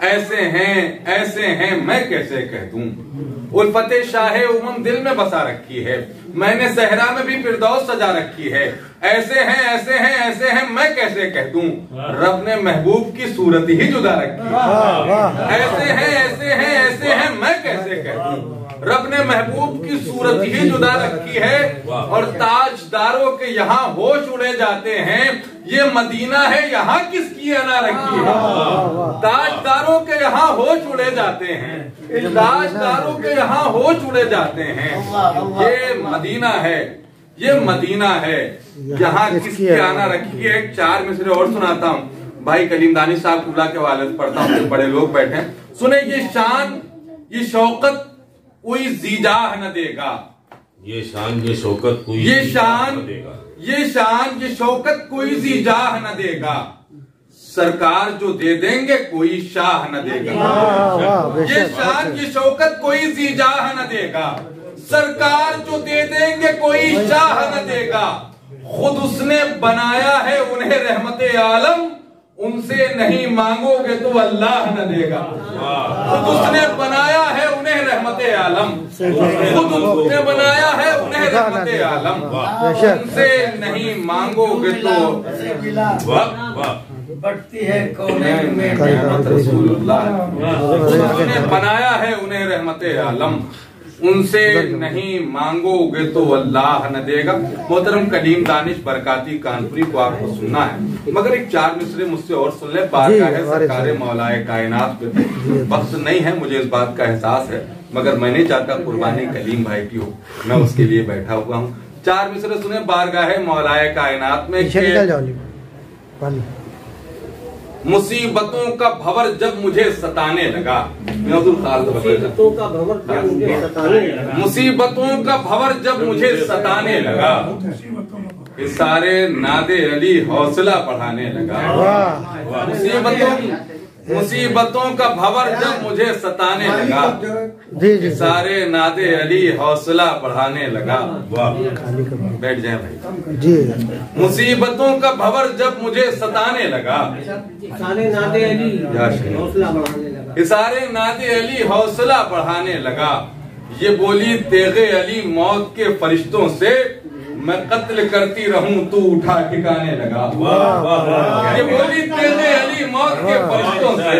S3: ऐसे हैं ऐसे हैं मैं कैसे कह दूं। उल्फते शाहे उमम दिल में बसा रखी है, मैंने सहरा में भी फिरदौस सजा रखी है। ऐसे हैं ऐसे हैं ऐसे हैं मैं कैसे कह दूं, रब ने महबूब की सूरत ही जुदा रखी है। ऐसे हैं ऐसे हैं ऐसे हैं मैं कैसे कह दूं, रब ने महबूब की सूरत ही जुदा रखी है। और ताजदारों के यहाँ होश उड़े जाते हैं, ये मदीना है यहाँ किसकी अना रखी है। ताजदारों के यहाँ होश उड़े जाते हैं, ताजदारों के यहाँ होश उड़े जाते हैं, ये मदीना है ये मदीना है यहाँ किसकी आना रखी है। एक 4 मिसरे और सुनाता हूँ, भाई कलीम दानी साहब कुबला के वाले पढ़ता हूँ, बड़े लोग बैठे हैं, सुने। ये शान ये शौकत कोई जीजाह न देगा,
S7: ये शान ये शौकत कोई
S3: ये शान ये शान ये शौकत कोई जीजाह न देगा, सरकार जो दे देंगे कोई शाह न देगा। ये शान ये शौकत कोई जीजाह न देगा, सरकार जो दे देंगे कोई शाह न देगा। खुद उसने बनाया है उन्हें रहमते आलम, उनसे नहीं मांगोगे तो अल्लाह न देगा। खुद उसने बनाया है उन्हें रहमते आलम, खुद उसने बनाया है उन्हें रहमते आलम, उनसे नहीं मांगोगे तो
S5: बढ़ती है कौनैन में
S3: रहमत रसूलुल्लाह। खुद उसने बनाया है उन्हें रहमते आलम, उनसे नहीं मांगोगे तो अल्लाह न देगा। मोहतरम कलीम दानिश बरकाती कानपुरी को आपको सुनना है, मगर एक 4 मिसरे मुझसे और सुन ले। बारगाह है सरकारे मौलाए कायनात पे वक्त नहीं है, मुझे इस बात का एहसास है, मगर मैं नहीं चाहता कुर्बानी कलीम भाई की हो, मैं उसके लिए बैठा हुआ हूँ। 4 मिसरे सुने। बारगाह है मौलाए कायनात में मुसीबतों का भंवर जब मुझे सताने लगा,
S6: मुसीबतों का भंवर जब मुझे सताने लगा,
S3: मुसीबतों का भंवर जब मुझे सताने लगा, सारे नादे अली हौसला बढ़ाने लगा। मुसीबतों का भंवर जब मुझे सताने लगा, सारे नादे अली हौसला बढ़ाने लगा। बैठ जाए भाई जी। मुसीबतों का भंवर जब मुझे सताने लगा,
S5: सारे नादे अली हौसला बढ़ाने लगा।
S3: सारे नादे अली हौसला बढ़ाने लगा। ये बोली तेगे अली मौत के फरिश्तों से, मैं कत्ल करती रहूं तू उठा ठिकाने लगा। ये बोली तेगे अली मौत के फरिश्तों से,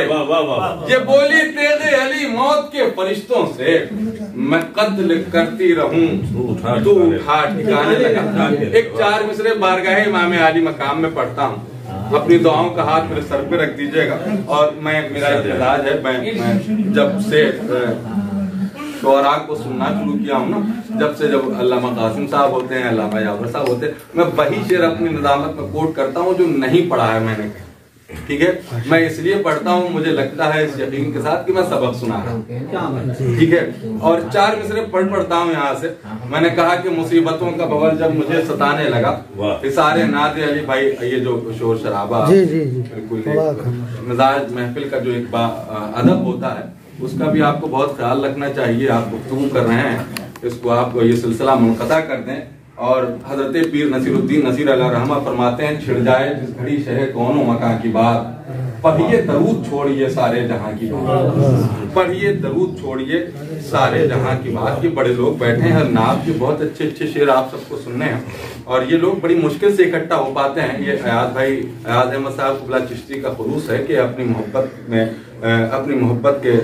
S3: ये बोली तेगे अली मौत के फरिश्तों से, मैं कत्ल करती रहूं तू उठा ठिकाने लगा। एक 4 मिसरे बारगाह इमाम आली मकाम में पढ़ता हूँ। अपनी दुआओं का हाथ मेरे सर पे रख दीजिएगा। और मेरा इत्तेजाज है, मैं जब से शोरा को सुनना शुरू किया हूँ ना, जब अल्लामा कासिम साहब होते हैं, अल्लामा यावर साहब होते हैं, मैं वही शेर अपनी निजामत में कोट करता हूँ जो नहीं पढ़ा है मैंने। ठीक है, मैं इसलिए पढ़ता हूँ, मुझे लगता है इस यकीन के साथ कि मैं सबक सुना रहा हूँ। ठीक है, और 4 मिसरे पढ़ता हूँ यहाँ से। मैंने कहा कि मुसीबतों का भंवर जब मुझे सताने लगा, सारे नादे अली भाई, ये जो शोर शराबा बिल्कुल मिजाज महफिल का जो एक अदब होता है, उसका भी आपको बहुत ख्याल रखना चाहिए। आप गुफ्तगू कर रहे हैं, इसको आप ये सिलसिला मुनक़ता कर दें। और हजरत पीर नसीरुद्दीन नसीर अलैहि रहमा फरमाते हैं, छिड़ जाए जिस घड़ी शहे कौनो मकां की बात, पढ़िए दरूद छोड़िए सारे जहां की बात, पढ़िए दरूद छोड़िए सारे जहां की बात। ये बड़े लोग बैठे हैं, नाब के बहुत अच्छे अच्छे शेर आप सबको सुनने हैं, और ये लोग बड़ी मुश्किल से इकट्ठा हो पाते हैं। ये अयाज भाई, अयाज अहमद साहब कुबला चिश्ती का खुलूस है कि अपनी मोहब्बत के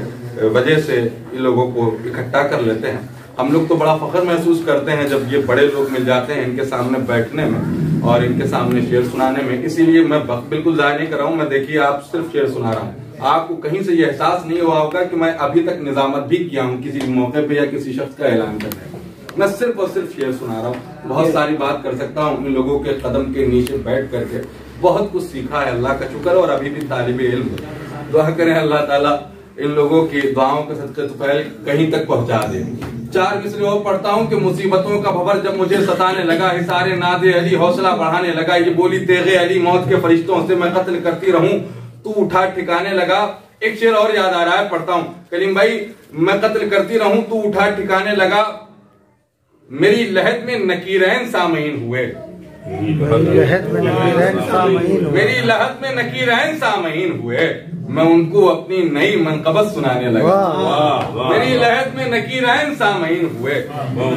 S3: वजह से इन लोगों को इकट्ठा कर लेते हैं। हम लोग तो बड़ा फख्र महसूस करते हैं जब ये बड़े लोग मिल जाते हैं इनके सामने बैठने में और इनके सामने शेर सुनाने में। इसीलिए मैं बिल्कुल जाया नहीं कर रहा हूँ। मैं देखिए आप सिर्फ शेर सुना रहा हूँ, आपको कहीं से ये एहसास नहीं हुआ होगा कि मैं अभी तक निजामत भी किया हूँ किसी मौके पे या किसी शख्स का ऐलान करने का। मैं सिर्फ और सिर्फ शेर सुना रहा हूँ। बहुत सारी बात कर सकता हूँ, इन लोगों के कदम के नीचे बैठ करके बहुत कुछ सीखा है, अल्लाह का शुक्र। और अभी भी तालिब इल्म, दुआ करें अल्लाह ताला इन लोगों की दुआओं के सदक़े तुफ़ैल कहीं तक पहुंचा दे। 4 मिसरे और पढ़ता हूँ कि मुसीबतों का भंवर जब मुझे सताने लगा, हिसारे नादे अली हौसला बढ़ाने लगा। ये बोली तेगे अली मौत के फरिश्तों से, मैं कत्ल करती रहूं तू उठा ठिकाने लगा। एक शेर और याद आ रहा है, पढ़ता हूँ। करीम भाई, मैं कत्ल करती रहूं तू उठा ठिकाने लगा, मेरी लहद में नकीरैन सामईन हुए, मेरी लहद में नकीरैन सामईन हुए, मैं उनको अपनी नई मनकबत सुनाने लगा। मेरी लहद में नकीरैन सामईन हुए,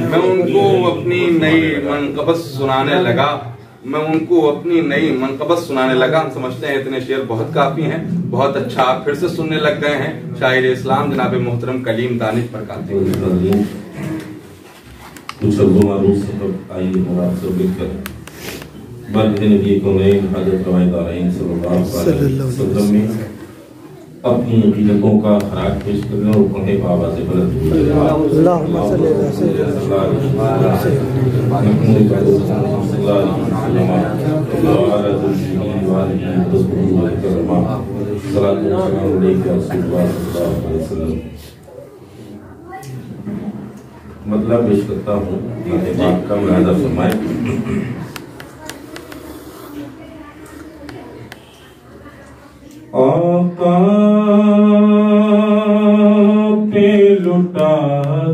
S3: मैं उनको अपनी नई मनकबत सुनाने लगा, मैं उनको अपनी नई मनकबत सुनाने लगा। हम समझते हैं इतने शेर बहुत काफी हैं, बहुत अच्छा। आप फिर से सुनने लग गए हैं। शायर इस्लाम जनाब मोहतरम कलीम दानिश पर काते हुए
S7: कुछ शब्दों मारूफ से तो आइए और आप सब मिलकर मर्द नबी को नए हजरत रवायदारैन सल्लल्लाहु अलैहि वसल्लम में अपनी अक़ीदतों का खराज पेश करने और पढ़े बाबा से बुलंद मतलब पेश करता हूँ, बात का मुलाहिज़ा फरमाएं। आका पे लुटा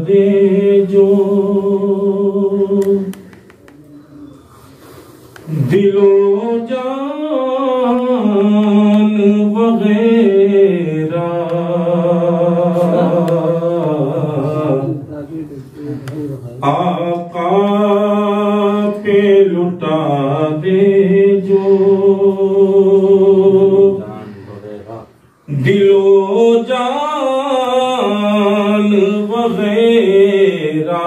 S7: दे जो दिलो जान वगैरह, आका पे लुटा दे जो दिलो जान वगैरह,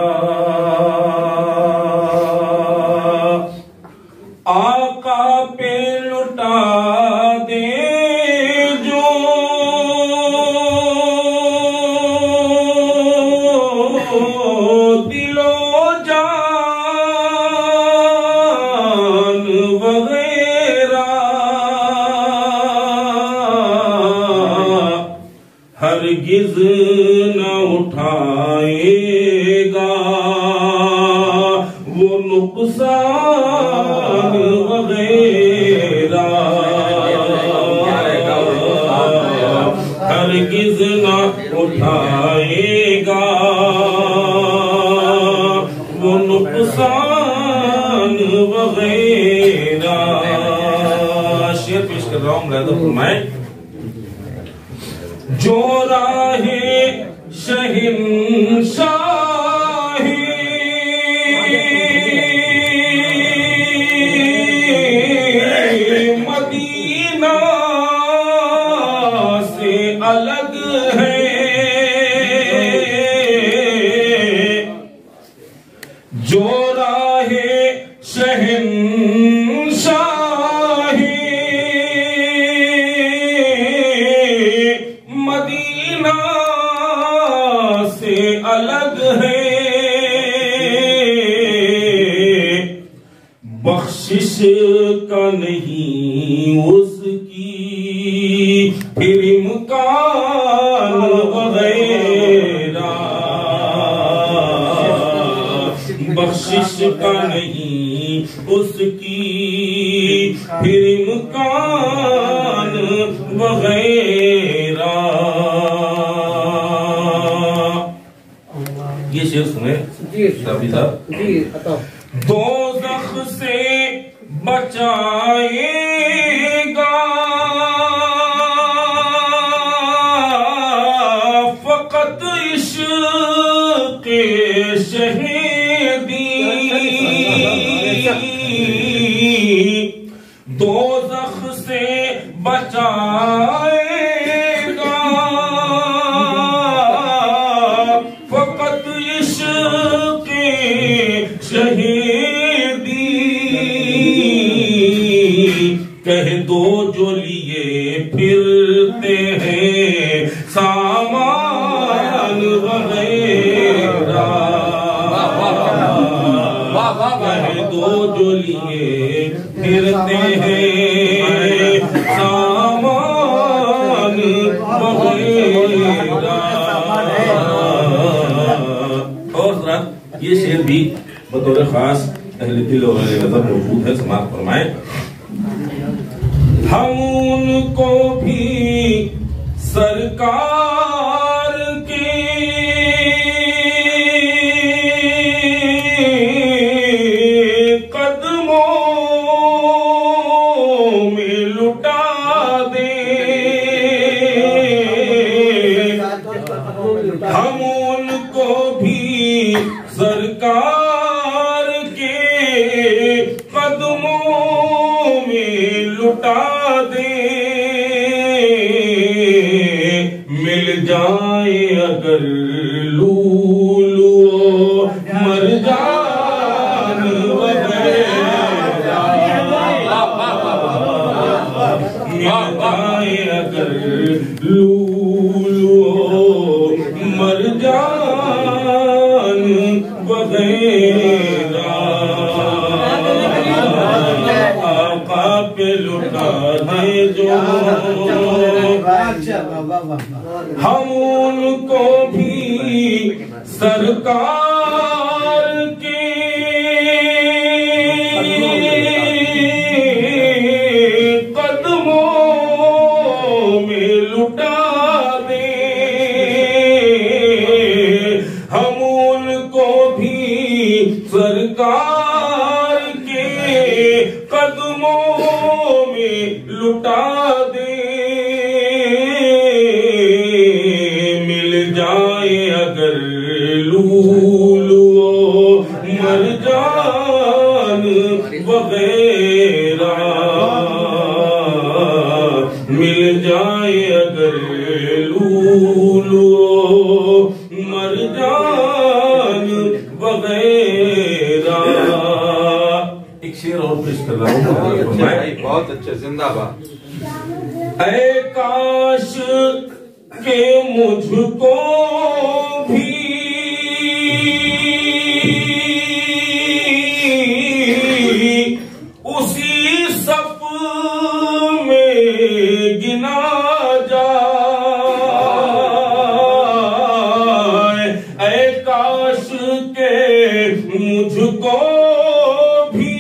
S7: आका पे लुटा दे जो दिलो जान वगैरह, हरगिज़ न उठाएगा वो नुक़सान तूफान वगैरह हरगिज़ ना उठाएगा वो नुकसान वगैरह। शेर पेश कर रहा हूँ, मुलाज़ा फरमाए। जो राहे शहंशाही मदीना से अलग है, जो राहे शहंशाही मदीना से अलग है, बख्शिश का नहीं उसकी फिर इम्कान वगैरह, बख्शिश का नहीं उसकी फिर इम्कान वगैरह। ये शेर सुने दोज़ख से बचाएगा फकत इश्क़ शहीदी, दोज़ख से बचाएगा फकत इश्क़ शहीदी, कह दो जो लिए फिरते हैं सामान वगैरह, कह दो जो लिए फिरते हैं सामान वगैरह। और ये शेर भी बतौर खास अहले दिल और अहले नज़र मौजूद है, समाप्त फरमाए। हम उनको भी सरकार के कदमों में लुटा दें, हम उनको भी सरकार के कदमों में लुटा दें, मिल जाए अगर लूलू मरजान वगैरह, मिल जाए अगर लूलू मरजान वगैरह, आका पे लुटा दे जो हम उनको भी सरकार के कदमों में लुटा दें, हम उनको भी सरकार के कदमों में लुटा दें, मिल जाए अगर लूलू मरजान वगैरह, मिल जाए अगर लूलू मरजान वगैरह। एक शेर और पेश कर रहा हूँ,
S3: बहुत अच्छे, जिंदाबाद।
S7: ऐ काश के मुझको भी उसी सफ में गिना जाए, ऐ काश के मुझको भी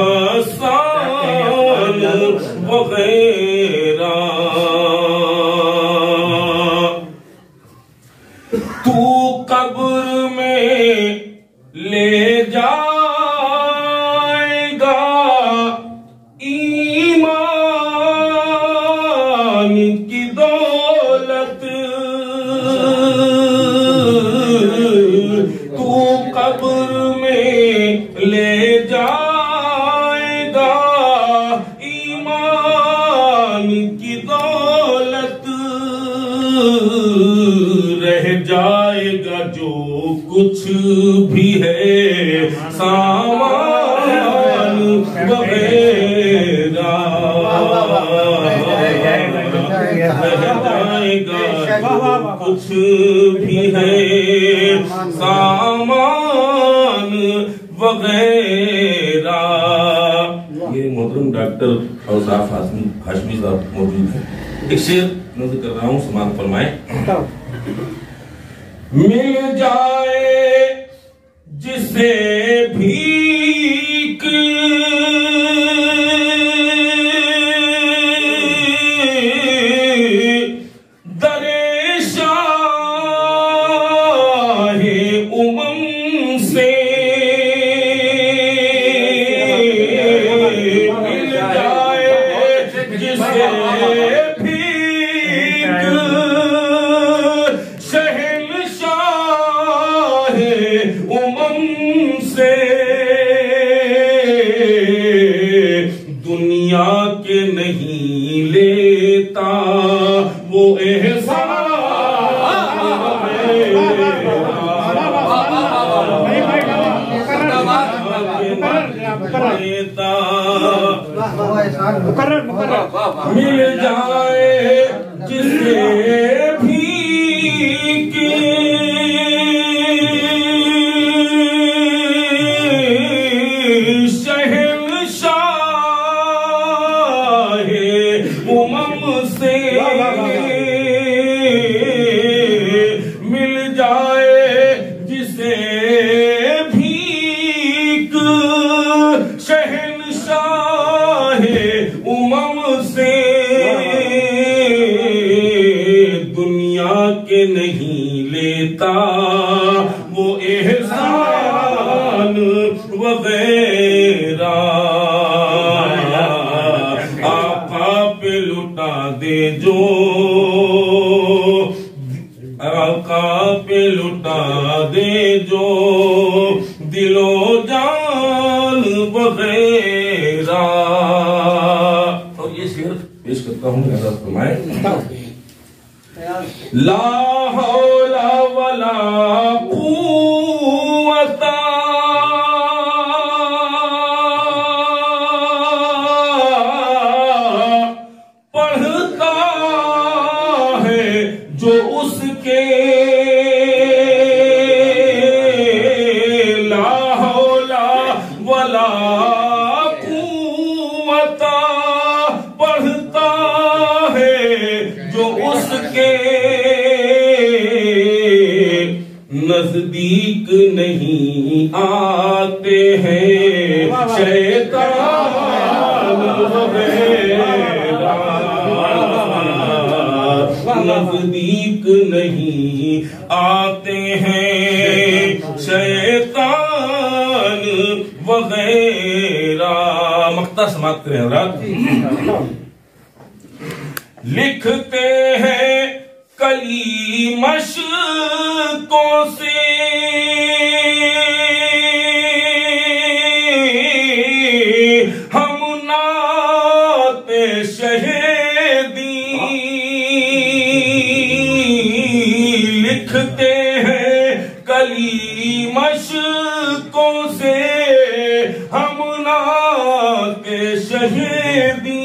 S7: आसान वगैरह तू कब्र में ले जाएगा ईमान की दौलत तू कब्र में ले जाएगा ईमान की दौलत रह जाएगा जो कुछ भी है सामान वगैरह रह जाएगा जो कुछ भी है सामान वगैरह। ये मोहतरम डॉक्टर औसाफ हाशमी साहब मौजूद हैं। एक शेर नज़र कर रहा हूँ, समाप्त फरमाएं। मिल जाए जिसे भीख दरे शाहे उमम से मिल जाए जिसे भीख शहंशाहे उमम से दुनिया के नहीं लेता वो एहसान मिल जाए जिसे भीख शहंशाहे उमम से मिल जाए जिसे भीख शहंशाहे उमम से दुनिया के नहीं लेता वो एहसान वगैरह आका पे लुटा दे जो आका पे लुटा दे जो दिलो जान वगैरह। और ये शेर पेश करता हूँ, नज़र फरमाएं। ला हौला वला कुव्वता पढ़ता है जो उसके ला हौला वला कुव्वता पढ़ता है जो उसके नजदीक नहीं आते हैं शैतान वगैरह नजदीक नहीं आते हैं शैतान वगैरह। मक्ता समाप्त करें हज़रात। लिखते हैं कली मशकों से हम नाते शहीदी लिखते हैं कली मशकों से हम नाते शहीदी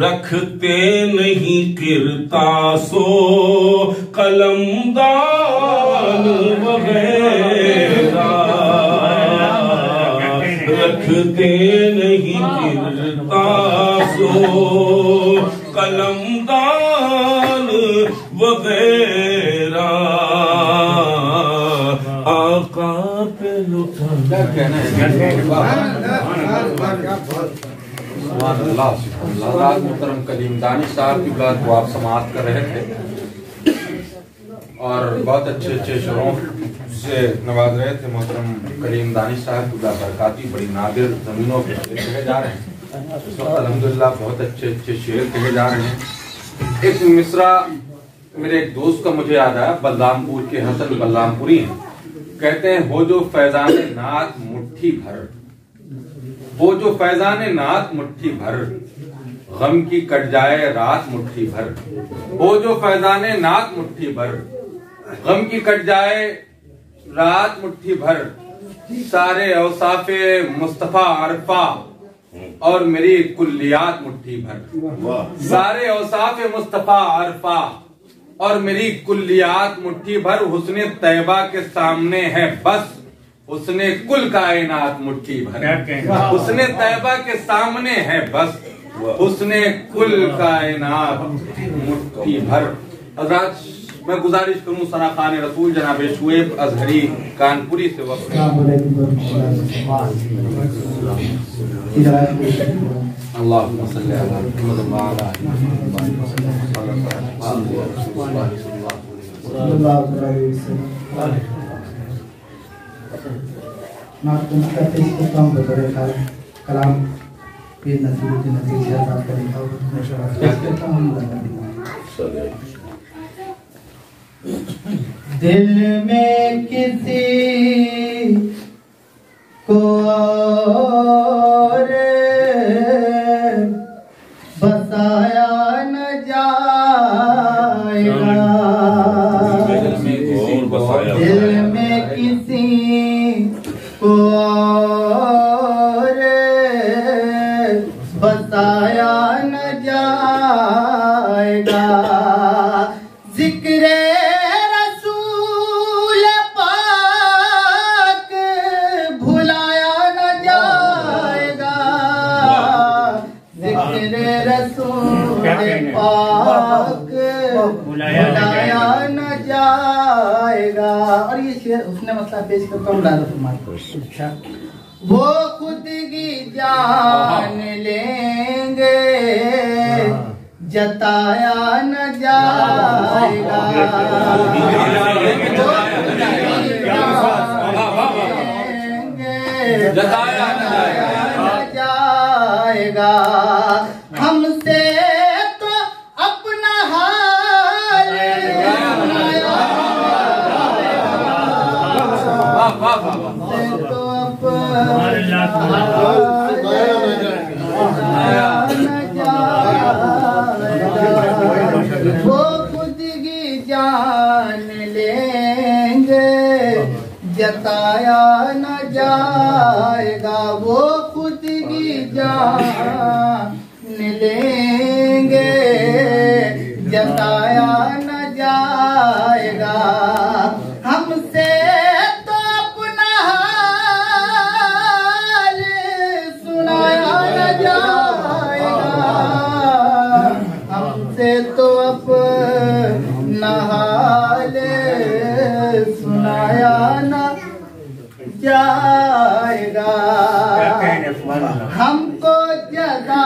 S7: रखते नहीं किरतासो कलमदान वगैरह रखते नहीं किरतासो कलमदान वगैरह आका पे लुटा
S3: क्या कहना है। मोहतरम कलीम दानिश साहब की बात को आप समाप्त कर रहे थे और बहुत अच्छे अच्छे शोरों से नवाज रहे थे। मोहतरम कलीम दानिश साहब की बरकाती बड़ी नादिर जमीनों पे कहे जा रहे हैं। इस वक्त अल्हम्दुलिल्लाह बहुत अच्छे अच्छे शेर कहे जा रहे हैं। एक मिसरा मेरे एक दोस्त का मुझे याद आया, बलरामपुर के हसन बलरामपुरी हैं। कहते हैं हो जो फैजान नात मुट्ठी भर, हो जो फैजान नात मुट्ठी भर, गम की कट जाए रात मुट्ठी भर। हो जो फैजान नात मुट्ठी भर, गम की कट जाए रात मुट्ठी भर। सारे औसाफे मुस्तफा अरफा और मेरी कुल्लियात मुट्ठी भर। सारे औसाफे मुस्तफा अरफा और मेरी कुल्लियात मुट्ठी भर। हुस्ने तैयबा के सामने है बस हुस्ने कुल कायनात मुट्ठी भर। हुस्ने तैयबा के सामने है बस हुस्ने कुल कायनात मुट्ठी भर। हज़रात मैं गुजारिश करूं सना खान रसूल जनाब शुएब अजहरी कानपुरी से वक्त अल्लाहुम्मा सल्ली अला मुहम्मद व अला
S8: कलाम पीर नसीरुद्दीन नसीर साहब का लिखा हुआ। दिल में किसी को और बसाया न जाएगा। दिल में किसी को और बसाया न जाएगा। जिक्र बुलाया न जाएगा। और ये शेर उसने मसला पेश करता हूँ। वो खुद की जान लेंगे जताया न जाएगा। जताया न जाएगा। हमसे वो खुद की जान लेंगे जताया न जाएगा। वो खुद की जान लेंगे जताया न जाएगा। हमसे तो अपना हाल सुनाया न जाएगा। हमको जज़ा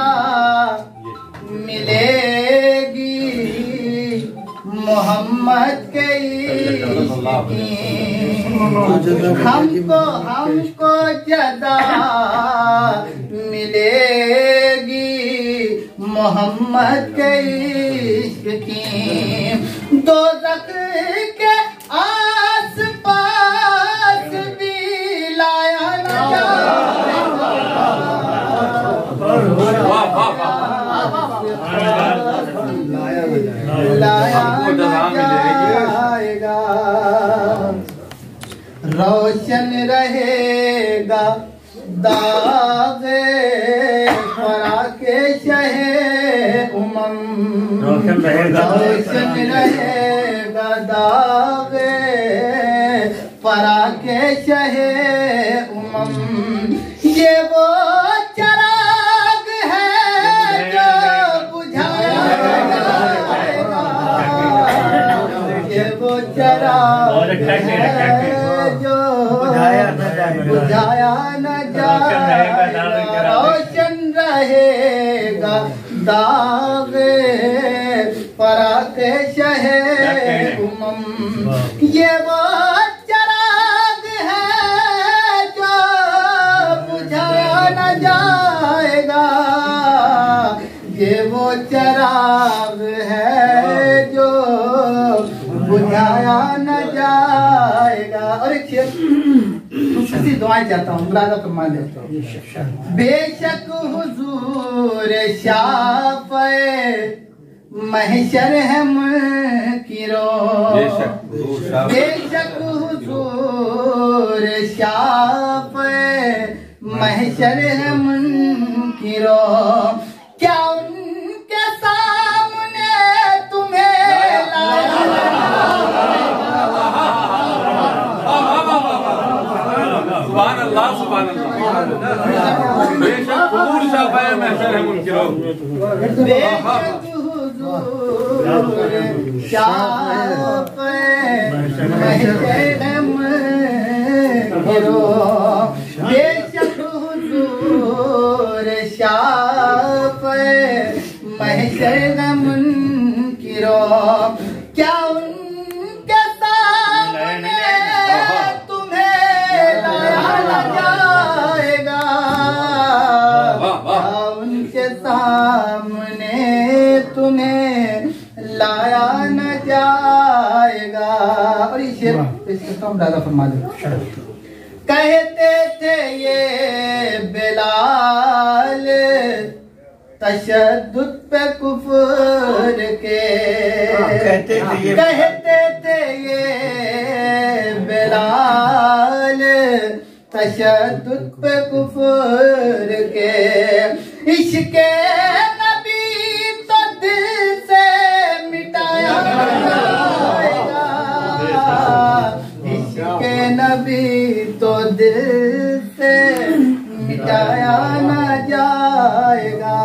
S8: मिलेगी मोहम्मद के इश्क़ की। हमको जज़ा मिलेगी मोहम्मद के इश्क़ की। दोज़ख के आस पास भी लाया न जाएगा। लाया न जाएगा। रोशन रहेगा दाग़े फरा के शहे उमम। रोशन रहेगा दाग़े फरा के शहे उमम। ये वो चराग है जो बुझाया जाएगा। ये वो चराग है जो बुझाया न जाएगा, रोशन रहेगा दागे फराके शहे उमम। ये वो चराग है जो बुझा न जाएगा, ये वो चराग है जो बुझाया न जाएगा। और एक शेर ऐसी दुआएं चाहता हूँ, मुरादा फरमा देता हूँ। बेशक हुजूर शाफ़े महशर है मुनकिरो, बेशक हुजूर शाफ़े महशर है मुनकिरो। क्या उनके सामने तुम्हें
S3: सुभान अल्लाह, सुभान अल्लाह। बेशक हुजूर शाफ़े महशर है मुनकिरो,
S8: बेशक हुजूर शाफ़े महशर है मुनकिरो, बेशक हुजूर शाफ़े महशर है मुनकिरो। क्या उनके सामने तुम्हें लाया न जाएगा, क्या उनके सामने तुम्हें लाया न जाएगा। और ये शेर इसका दादा फरमा दे। कहते थे ये बिलाल तशद्दुद पे कुफ्र के, कहते थे ये बिलाल तशद्दुद पे कुफ्र के। इश्क़ नबी तो दिल से मिटाया जाएगा, इश्क़ नबी तो दिल से मिटाया न जाएगा।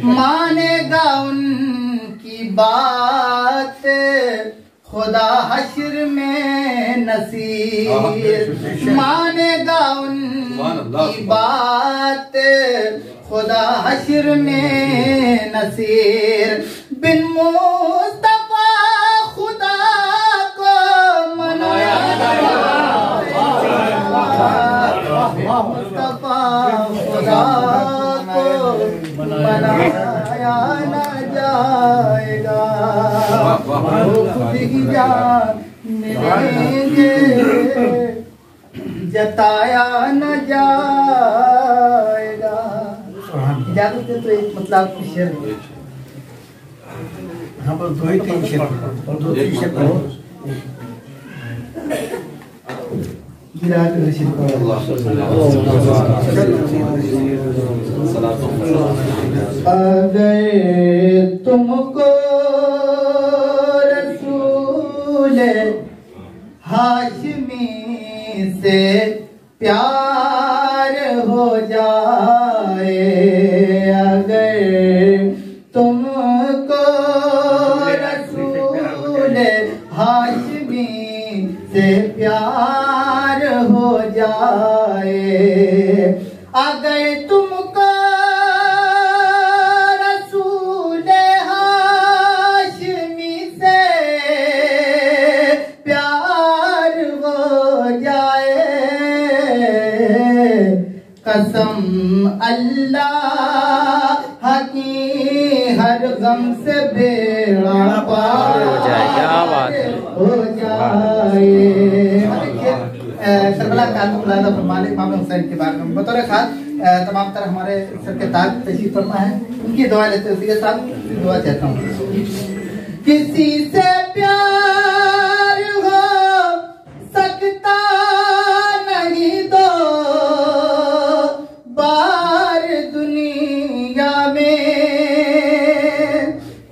S8: मानेगा उनकी बात खुदा हश्र में नसीर, मानेगा उनकी बात खुदा हश्र में नसीर। बिन मुस्तफा खुदा को मनाया मुस्तफा खुदा को बनाया न जाएगा, खुद ही जान मिलेंगे जताया न जाएगा। इजाजत दे तो एक मतलब शेर यहाँ पर 2-3 शेर अगर तुमको रसूल हाशमी से प्यार हो जाए, अगर तुमको रसूल हाशमी से प्यार हो जाए, अगर तुमको रसूल हाशमी से प्यार हो जाए, कसम अल्लाह की हर गम से बेड़ा पार हो जाए, क्या बात हो जाए। सरबला काला फरमाने इमाम हुसैन के बारे में बतौर खास तमाम तरह हमारे सर के ताज तशरीफ फरमा है, उनकी दुआ लेते हुए साथ दुआ चाहता हूँ। किसी से प्यार हो सकता नहीं दो बार दुनिया में,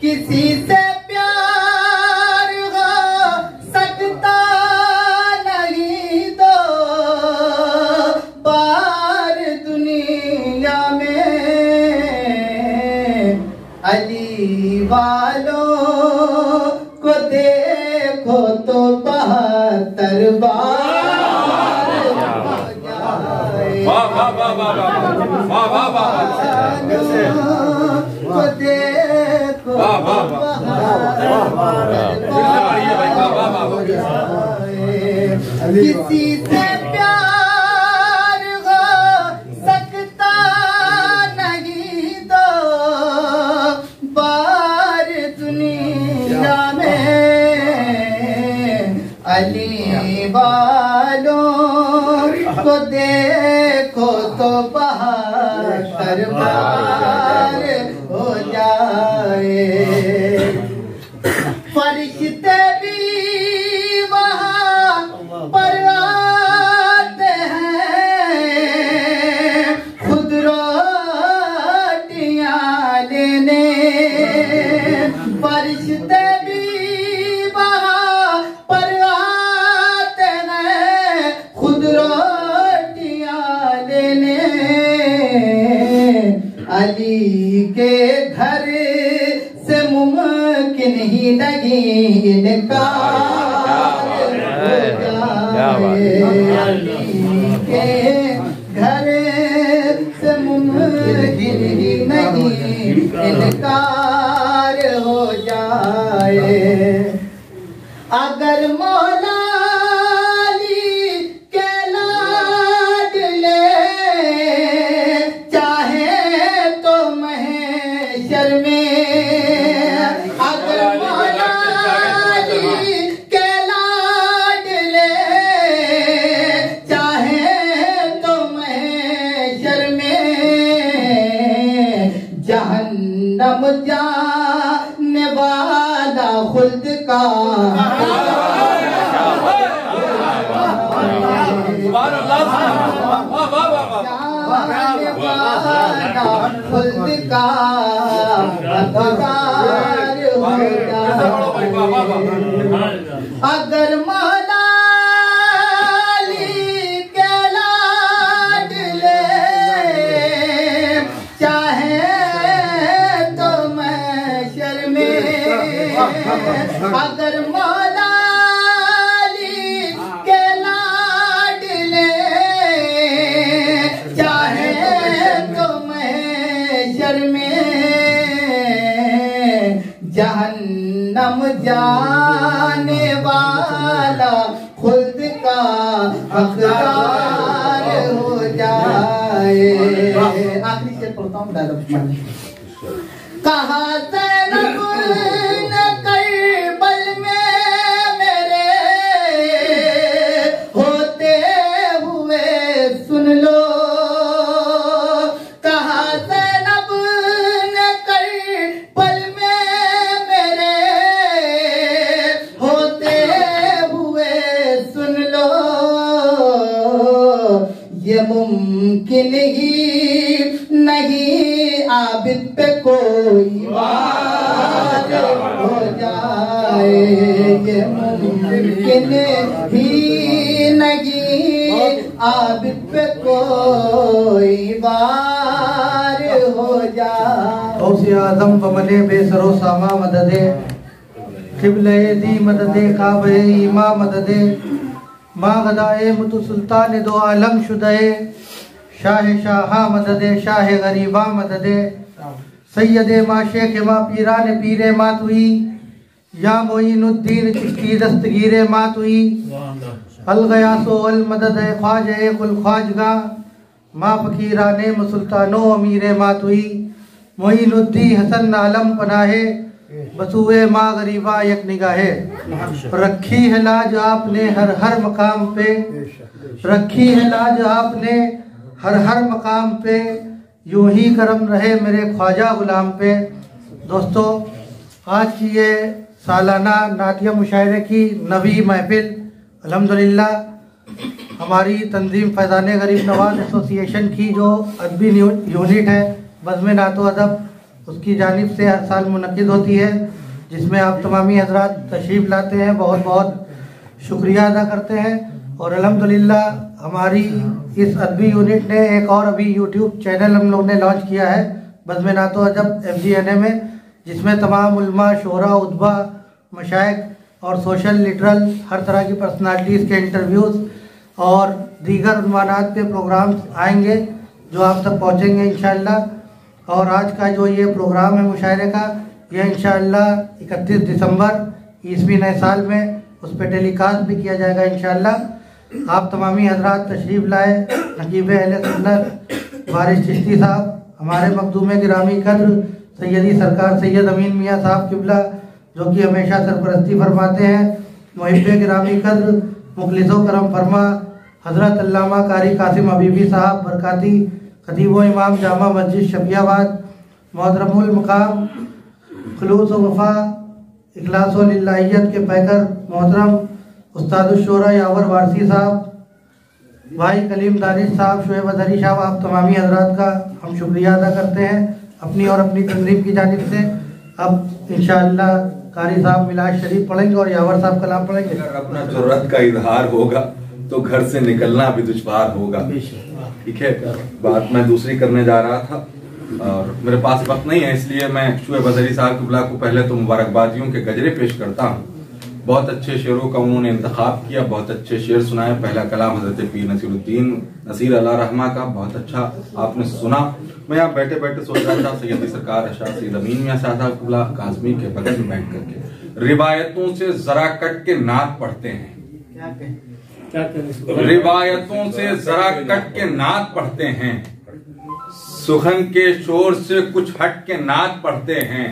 S8: किसी से प्यार हो सकता नहीं दो बार दुनिया में। अली वालों को देखो तो 72 बार हो जाए,
S3: वाह वाह वाह वाह वाह वाह वाह
S8: किसी से प्यार हो सकता नहीं दो बार दुनिया में अली वालों को देखो तो बहार बार हो जाए। फरिश्ते भी वहाँ पर आते हैं खुद रोटियाँ लेने। फरिश्ते भी वहाँ पर आते हैं खुद रोटियाँ लेने। अली के घर से मुमकिन ही नहीं इनकार हो जाए। अली के घर से मुमकिन ही नहीं इनकार हो जाए। अगर मौला अली के लाडले चाहे तो महशर में। अगर मौला अली के लाडले चाहे तो महशर में जहन्नम जाने वाला खुल्द का खुल्द का हकदार हो जाए। अगर मौला अली के लाडले चाहे तो महशर में। अगर मौला अली के लाडले चाहे तो महशर में जहन्नम जाने वाला खुद का हकदार हो जाए। आखिरी शेर पढ़ता हूँ डायलॉग में। कहा ज़ैनब ने करबल में मेरे होते हुए सुन लो। कहा ज़ैनब ने करबल में मेरे होते हुए सुन लो। ये मुमकिन ही नहीं आबिद पे कोई वार हो जाए। ये मुमकिन ही नहीं आबिद पे कोई वार हो जाए।
S5: गौसे आज़म बमले बेसरो सामा मददे क़िबले दी मददे काबे इमा मददे माँ गदाए मुतु सुल्तान दो आलम शुदे शाह शाहा मददे शाह गरीबा मददे सैयदे माँ शेख माँ पीरान पीरे मातुई या मोइनुद्दीन चिश्ती दस्तगीरे मातुई अल गयासो अल मदद ख्वाजे कुल ख्वाजगा माँ फकीराने मुसुल्तानो अमीरे मातुई मोइनुद्दीन हसन आलम पनाहे बसुए माँ गरीबा एक निगाहे। रखी है लाज आपने हर हर मकाम पे। रखी है लाज आपने हर हर मकाम पे। यूं ही करम रहे मेरे ख्वाजा गुलाम पे। दोस्तों, आज की ये सालाना नातिया मुशायरे की नवी महफिल अल्हम्दुलिल्लाह हमारी तंजीम फैज़ान गरीब नवाज एसोसिएशन की जो अदबी यूनिट है बज़्म नातो अदब उसकी जानिब से हर साल मुनक़िद होती है, जिसमें आप तमामी हज़रात तशरीफ़ लाते हैं। बहुत बहुत शुक्रिया अदा करते हैं। और अल्हम्दुलिल्लाह हमारी इस अदबी यूनिट ने एक और अभी यूट्यूब चैनल हम लोग ने लॉन्च किया है बज़्म नातो अदब FGNA में, जिसमें तमाम उलमा शोरा उद्बा मशाइख और सोशल लिटरल हर तरह की पर्सनालिटीज़ के इंटरव्यूज़
S9: और दीगर उन्वानात पे प्रोग्राम्स आएंगे जो आप तक पहुँचेंगे इंशाअल्लाह। और आज का जो ये प्रोग्राम है मुशायरे का, यह इंशाअल्लाह 31 दिसंबर ईस्वी नए साल में उस पर टेलीकास्ट भी किया जाएगा इंशाअल्लाह। आप तमामी हजरात तशरीफ़ लाए। नकीब अहले सुन्नत वारिस चिश्ती साहब, हमारे मखदूम गिरामी कद्र सैयदी सरकार सैयद अमीन मियाँ साहब किबला, जो कि हमेशा सरपरस्ती फरमाते हैं। मुहिब्बे गिरामी कद्र मुखलिसो करम फरमा हज़रत अल्लामा कारी कासिम हबीबी साहब बरकाती, खतीब इमाम जामा मस्जिद शफियाबाद, मोहतरमुल मकाम खुलूस व वफ़ा इखलास व लिल्लाहियत के पैकर मोहतरम उस्तादुश्शोरा यावर वारसी साहब, भाई कलीम दानिश साहब, शुएब अदरी साहब, आप तमामी हजरात का हम शुक्रिया अदा करते हैं अपनी और अपनी तंजीम की जानिब से। अब इंशाअल्लाह कारी साहब मिलाद शरीफ पढ़ेंगे और यावर साहब कलाम पढ़ेंगे।
S3: अगर अपना ज़रूरत का इजहार होगा तो घर से निकलना भी दुश्वार होगा। ठीक है, बात मैं दूसरी करने जा रहा था और मेरे पास वक्त नहीं है, इसलिए मैं शुएब अदरी साहब किबला को पहले तो मुबारकबादियों के गजरे पेश करता हूँ। बहुत अच्छे शेरों का उन्होंने इंतखाब किया, बहुत अच्छे शेर सुनाए। पहला कलाम हजरत पीर नसीरुद्दीन नसीर अल्लाह रहमा का बहुत अच्छा आपने सुना। मैं यहाँ बैठे बैठे सोच रहा था सैयदी सरकार अशा सैयद अमीन मियाँ साहब किबला काज़मी के बगल में बैठ करके रिवायतों से जरा कट के नात पढ़ते हैं। रिवायतों से जरा कट के नात पढ़ते हैं, सुखन के शोर से कुछ हट के नात पढ़ते हैं,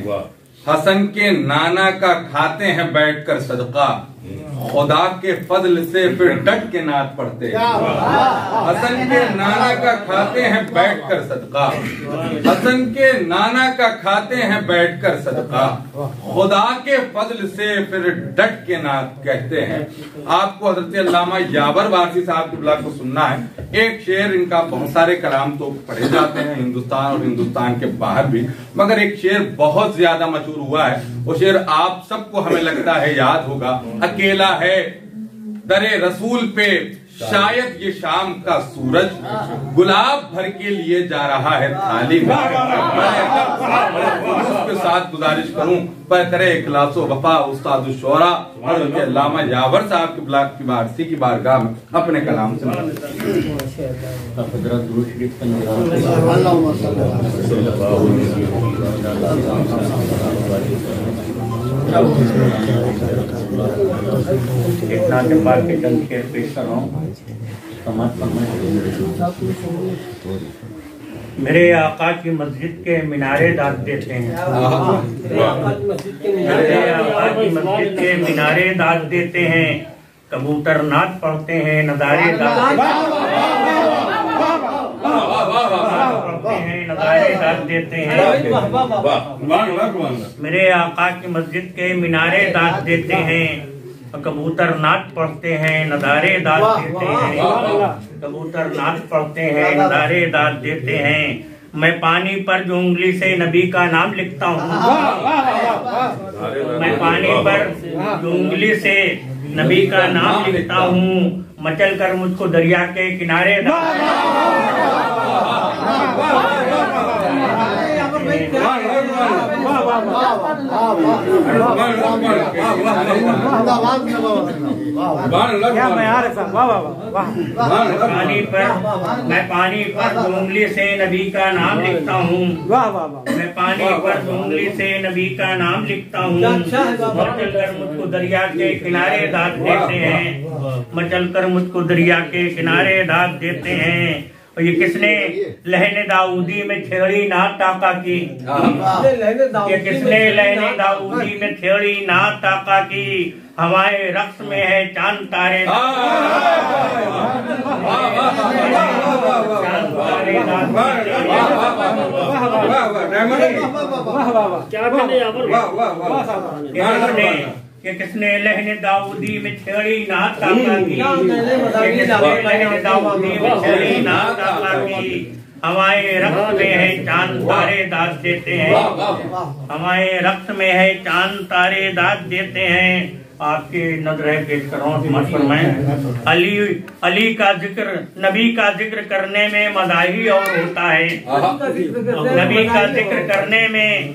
S3: हसन के नाना का खाते हैं बैठकर सदका, खुदा के फजल से फिर डट के नात पढ़ते हैं। हसन के नाना का खाते हैं बैठकर सदका, हसन के नाना का खाते हैं बैठकर सदका, खुदा के फजल से फिर डट के नात कहते हैं। आपको हजरत अल्लामा यावर वारसी साहब किबला को सुनना है। एक शेर, इनका बहुत सारे कलाम तो पढ़े जाते हैं हिंदुस्तान और हिंदुस्तान के बाहर भी, मगर एक शेर बहुत ज्यादा मशहूर हुआ है। वो शेर आप सबको हमें लगता है याद होगा। अकेला है दरे रसूल पे शायद ये शाम का सूरज, गुलाब भर के लिए जा रहा है थाली में। उसके साथ गुजारिश करूं पर करे इखलासो वफा उस्तादुश्शोरा और उनके अल्लामा यावर साहब की वारसी की बारगाह में अपने कलाम से
S6: इतना के बाद के चंद शेर पेश कर रहा हूँ। मेरे आका की मस्जिद के मीनारे दाद देते हैं, मेरे आका की मस्जिद के मीनारे दाद देते हैं, कबूतर नात पढ़ते हैं, नज़ारे दाद देते हैं। मेरे आका की मस्जिद के मीनारे दाद देते हैं, कबूतर नात पढ़ते हैं, नज़ारे दाद देते हैं, कबूतर नात पढ़ते हैं, नज़ारे दाद देते हैं। मैं पानी पर जो उंगली से नबी का नाम लिखता हूँ, मैं पानी पर जो उंगली से नबी का नाम लिखता हूँ, मचल कर मुझको दरिया के किनारे पानी पर उंगली से नबी का नाम लिखता हूँ, मैं पानी पर उंगली से नबी का नाम लिखता हूँ। मचल कर मुझको दरिया के किनारे दाद देते हैं, मचल कर मुझको दरिया के किनारे दाद देते हैं। और ये किसने लहने दाऊदी में छेड़ी नात ताका की, ये किसने लहने दाऊदी में छेड़ी नात ताका की, हमारे रक्स में है चांद तारे कि किसने लहने दाऊदी में छेड़ी नात ताका की, लहने दाऊदी में छेड़ी नात ताका की, हमारे रक्त में है चांद तारे दाद देते हैं, हमारे रक्त में है चांद तारे दाद देते हैं। आपके नजर पेश कर रहा हूँ। समझ फरमाएं। अली का जिक्र, नबी का जिक्र करने में मदाही और होता है। नबी का जिक्र करने में,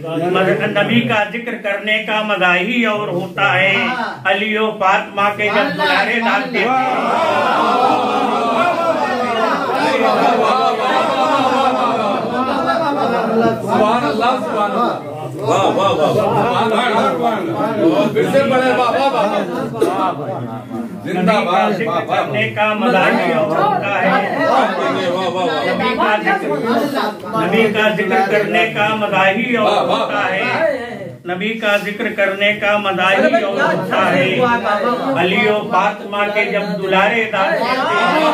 S6: नबी का जिक्र करने का मदाही और होता है। अली और फातिमा के जब दुलारे डालते करने का मदाही होता है। नबी का जिक्र करने का मदाही होता है। नबी का जिक्र करने का मदाही होता है। अली और फातिमा के जब दुलारे दाद देते हैं,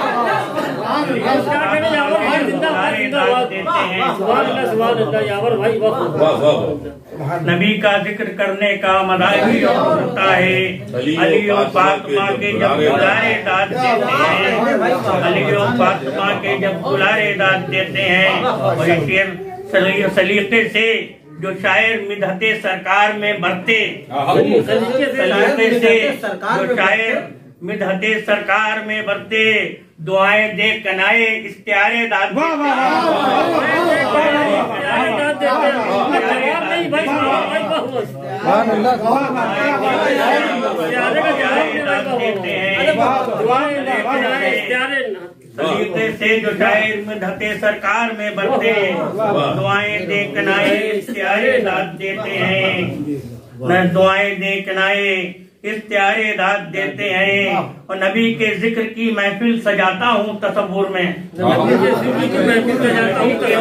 S6: नबी का जिक्र करने का मदाही होता है। अली और फातिमा के जब दुलारे दाद देते हैं, अली और फातिमा के जब दुलारे दाद देते हैं। और शेर सलीके से जो शायर मिदहते सरकार में बरते, सलीके से जो शायर मिदहते सरकार में बरते, दुआएं दे कनाए इस्तियारे दाद सलीके से जो शायर मिदहते सरकार में बरते, दुआएं दे कनाए इस्तियारे दाद देते हैं। दुआएं दे कनाए इस्तियारे दाद देते हैं। और नबी के जिक्र की महफिल सजाता हूँ तसव्वुर में, नबी के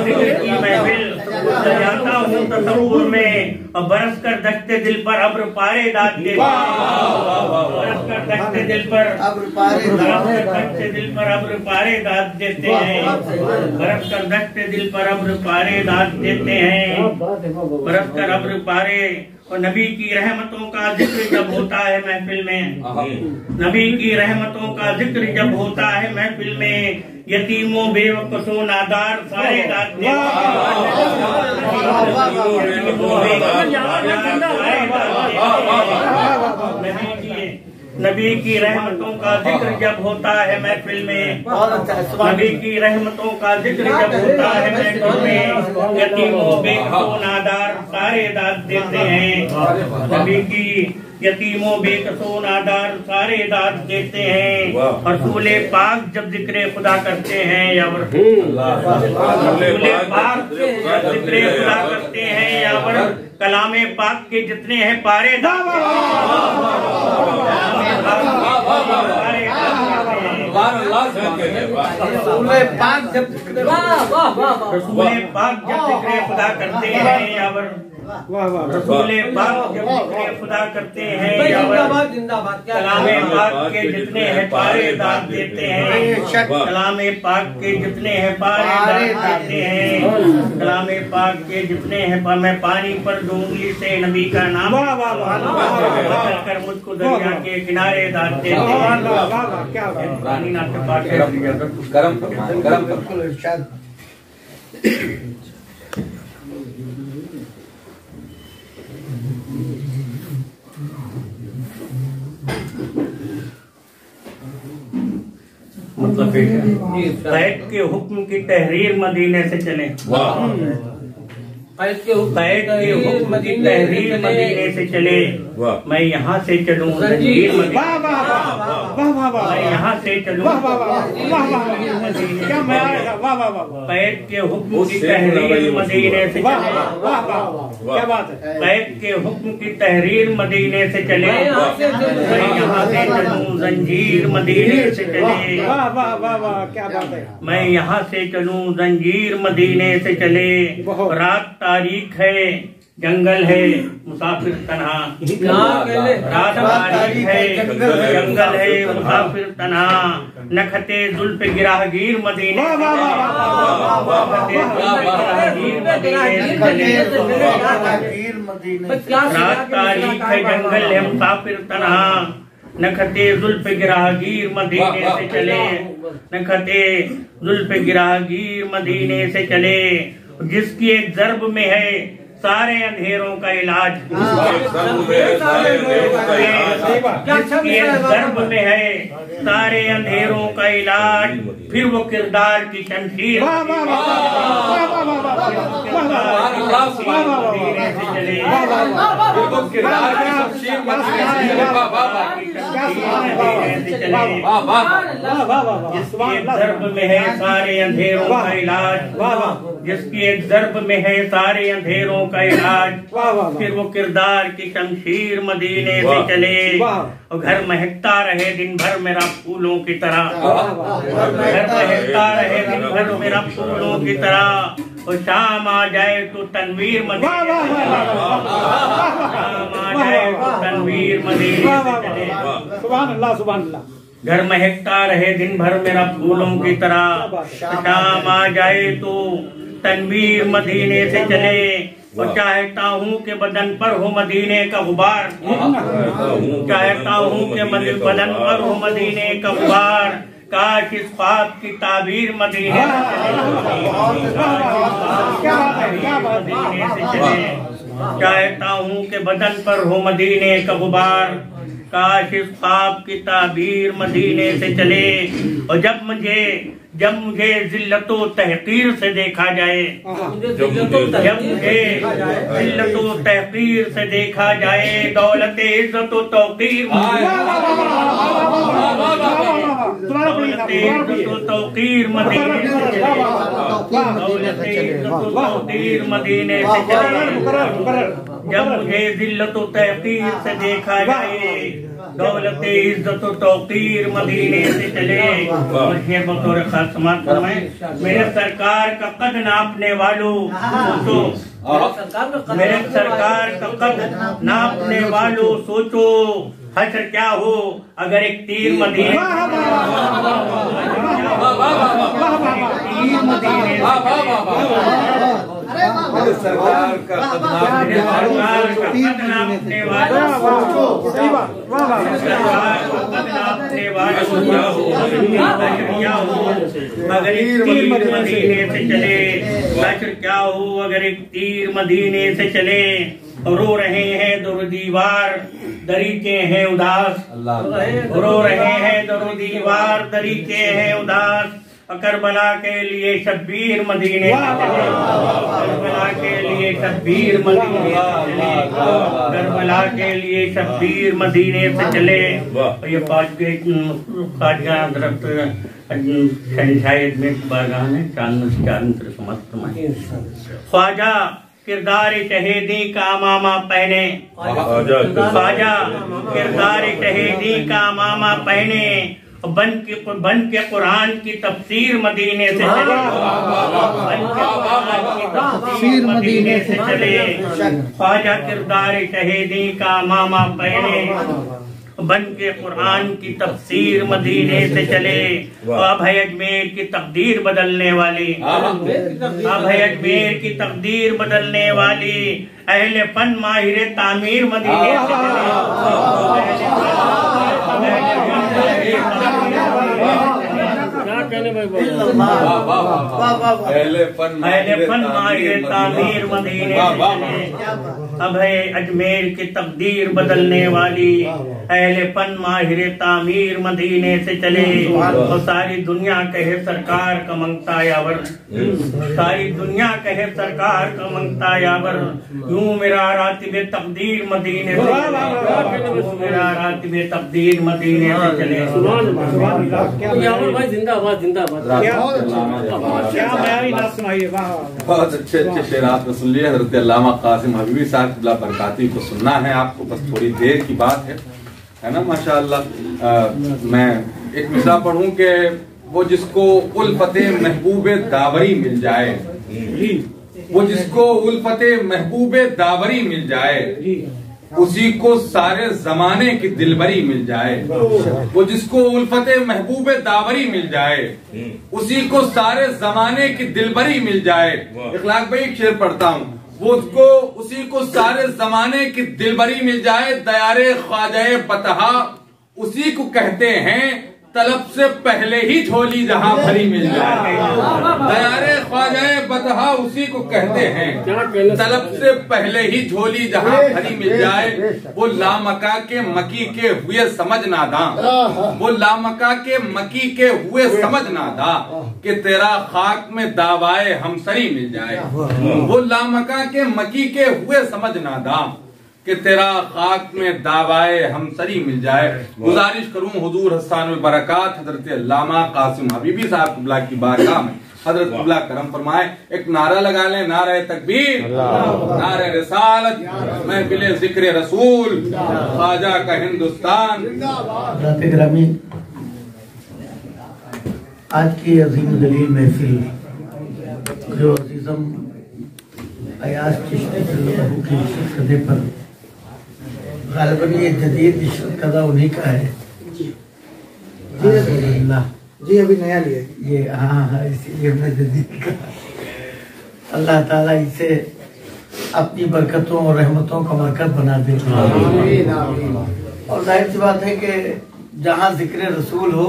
S6: जिक्र की महफिल सजाता हूँ तसव्वुर में। और बरस कर दखते दिल पर अब्र पारे दाद देते हैं। बरस कर दखते दिल पर अब्र पारे दाद देते हैं। बरस कर दखते दिल पर अब्र पारे दाद देते हैं। बरस कर अब्र पारे। और नबी की रहमतों का जिक्र जब होता है महफिल में, नबी की रहमतों का जिक्र जब होता है महफिल में, यतीमों बेवकूफों नादार सारे दाद नबी की रहमतों का जिक्र जब होता है महफिल में, नबी की रहमतों का जिक्र जब होता है महफिल में, यतीमों बेकसों नादार सारे दाद देते हैं। नबी की यतीमों बेकसों नादार सारे दाद देते हैं। और रसूले पाक जब जिक्र खुदा करते हैं या रसूले पाक जब जिक्र खुदा करते हैं या कलामे पाक के जितने हैं पारे दाद रसूले पाक जब जिक्र खुदा करते हैं या रसूले पाक जब जिक्र खुदा करते हैं या कलामे पाक के जितने हैं पारे दाद देते हैं। कलामे पाक के जितने हैं पारे दाद देते हैं। कलामे पाक के जितने हैं, मैं पानी पर डूंगली से नबी का नाम कर मुझको दरिया के किनारे दाद देते हैं। पानी ना गरम मतलब बैठ के हुक्म की तहरीर मदीने से चले, बैठ के हुक्म की तहरीर मदीने से चले। मैं यहाँ से चलूँ जंजीर मदीने, मैं यहाँ से चलूँ बैठ के हुक्म की तहरीर मदीने से चले। क्या बात है? बैठ के हुक्म की तहरीर मदीने से चले। मैं यहाँ से चलूँ जंजीर मदीने से चले। क्या बात है? मैं यहाँ से चलूँ जंजीर मदीने से चले। रात तारीख है, जंगल है, मुसाफिर तन्हा। रात तारीख है, जंगल है, मुसाफिर तन्हा। नखते जुल्फ गिराहगीर मदीने रात तारीख है, जंगल है, मुसाफिर तन्हा। नखते जुल्फ गिराहगीर मदीने से चले। नखते जुल्फ गिराहगीर मदीने से चले। जिसकी एक जर्ब में है सारे अंधेरों का इलाज, जिसके गर्भ में है सारे अंधेरों का इलाज, फिर वो किरदार की शमशीर जिसके गर्भ में है सारे अंधेरों का इलाज, जिसकी एक गर्भ में है सारे अंधेरों का इलाज, फिर वो किरदार की शमशीर मदीने से चले और घर महकता रहे दिन भर मेरा फूलों की तरह, घर महकता रहे दिन भर मेरा फूलों की तरह, और शाम आ जाए तो तनवीर मदीने, शाम आ जाए तो तनवीर मदीने से चले।
S5: सुभान अल्लाह, सुभान अल्लाह।
S6: घर महकता रहे दिन भर मेरा फूलों की तरह, शाम आ जाए तो तनवीर मदीने से चले, और चाहता हूँ कि बदन पर हो मदीने का गुबार, चाहता हूँ कि बदन पर हो मदीने का गुबार, काश इस ख्वाब की ताबीर मदीने से चले, चाहता हूँ कि बदन पर हो मदीने का गुबार, काश इस ख्वाब की ताबीर मदीने से चले, और जब मुझे जिल्लतो तहकीर से देखा जाए, जब मुझे जिल्लतो तहकीर से देखा जाए, दौलत इज्जत तौकीर मदीने से चले, दौलत इज्जत तौकीर मदीने से चले, जब मुझे जिल्लत तहकीर से देखा जाए, दौलत इज्जत तौकीर मदीने से चले। मुझे बतौर खास समाप्त फरमाएं, मेरे सरकार का कद नापने वालों सोचो, मेरे सरकार का कद नापने वालों सोचो, हश्र क्या हो अगर एक तीर मदीने
S3: सरकार का
S6: अगर एक तीर मदीने से चले, क्या हो अगर एक तीर मदीने से चले, रो रहे हैं दर दीवार दरीके हैं उदास, रो रहे हैं दर दीवार दरीके हैं उदास, करबला के लिए शब्बीर मदीने से चले, करबला के लिए शब्बीर मदीने से चले, करबला के लिए शब्बीर मदीने से चले। ये ख्वाजा दरख्त शायद में बागान है, चांद ख्वाजा किरदार शहीदी का मामा पहने, ख्वाजा किरदार शहीदी का मामा पहने, बन के कुरान की तफसीर मदीने से चले, तफसीर मदीने से चले, ख्वाजा किरदार शहीदी का मामा पहने, बन के कुरान की तफसीर मदीने से चले। अब है अजमेर की तकदीर बदलने वाली, अब है अजमेर की तकदीर बदलने वाली, अहले फन माहिर तामीर मदीने से चले,
S3: अहले फन
S6: माहिर तामीर मदीने से चले। अब है अजमेर की तकदीर बदलने वाली, अहले फन माहिर तामीर मदीने से चले, और सारी दुनिया कहे सरकार का मंगता यावर, सारी दुनिया कहे सरकार का मंगता यावर, यूं मेरा रातिबे तकदीर मदीने से चले, यूं मेरा रातिबे तकदीर मदीने से चले।
S4: जिंदाबाद जिंदाबाद।
S3: बहुत अच्छे अच्छे शेर आपने सुन लिए। हज़रत अल्लामा कासिम हबीबी साहब बरकाती को सुनना है आपको, बस थोड़ी देर की बात है ना। माशाअल्लाह मैं एक मिसरा पढ़ूं कि वो जिसको उल्फते महबूबे दावरी मिल जाए, वो जिसको उल्फते महबूबे दावरी मिल जाए, उसी को सारे जमाने की दिलबरी मिल जाए, वो जिसको उल्फते महबूबे दावरी मिल जाए, उसी को सारे जमाने की दिलबरी मिल जाए। इखलाक भाई एक शेर पढ़ता हूँ, वो उसको उसी को सारे जमाने की दिलबरी मिल जाए, दयारे ख्वाजाए बतहा उसी को कहते हैं, तलब से पहले ही झोली जहां भरी मिल जाए, दयारे ख्वाजाए मदहा उसी को कहते हैं। तलब से पहले ही झोली जहाँ भरी मिल जाए, वो लामका के मकी के हुए समझ नादा, वो लामका के मकी के हुए समझ नादा कि तेरा खाक में दावाए हमसरी मिल जाए। वो लामका के मकी के हुए समझ नादा कि तेरा खाक में दावाए हमसरी मिल जाए। गुजारिश करूं हुजूर हसन बरकत हजरत अल्लामा कासिम हबीबी साहब कुबला की बारगाह में हजरत कुबला करम फरमाए, एक नारा लगा लें, नारे तकबीर, नारे रिसालत, महफिल जिक्र रसूल, ख्वाजा का हिंदुस्तान।
S9: ग्रामी, आज की अजीम दलील महफिल जो अजीजम अयाज चिश्ती की सदे पर गालिबन ये जदीद कदा उन्हीं का है। जी अभी नया लिया ये, हाँ इसीलिए हमने जदीद का। अल्लाह ताला इसे अपनी बरकतों और रहमतों का मरकज बना दे। और जाहिर सी बात है कि जहाँ जिक्र रसूल हो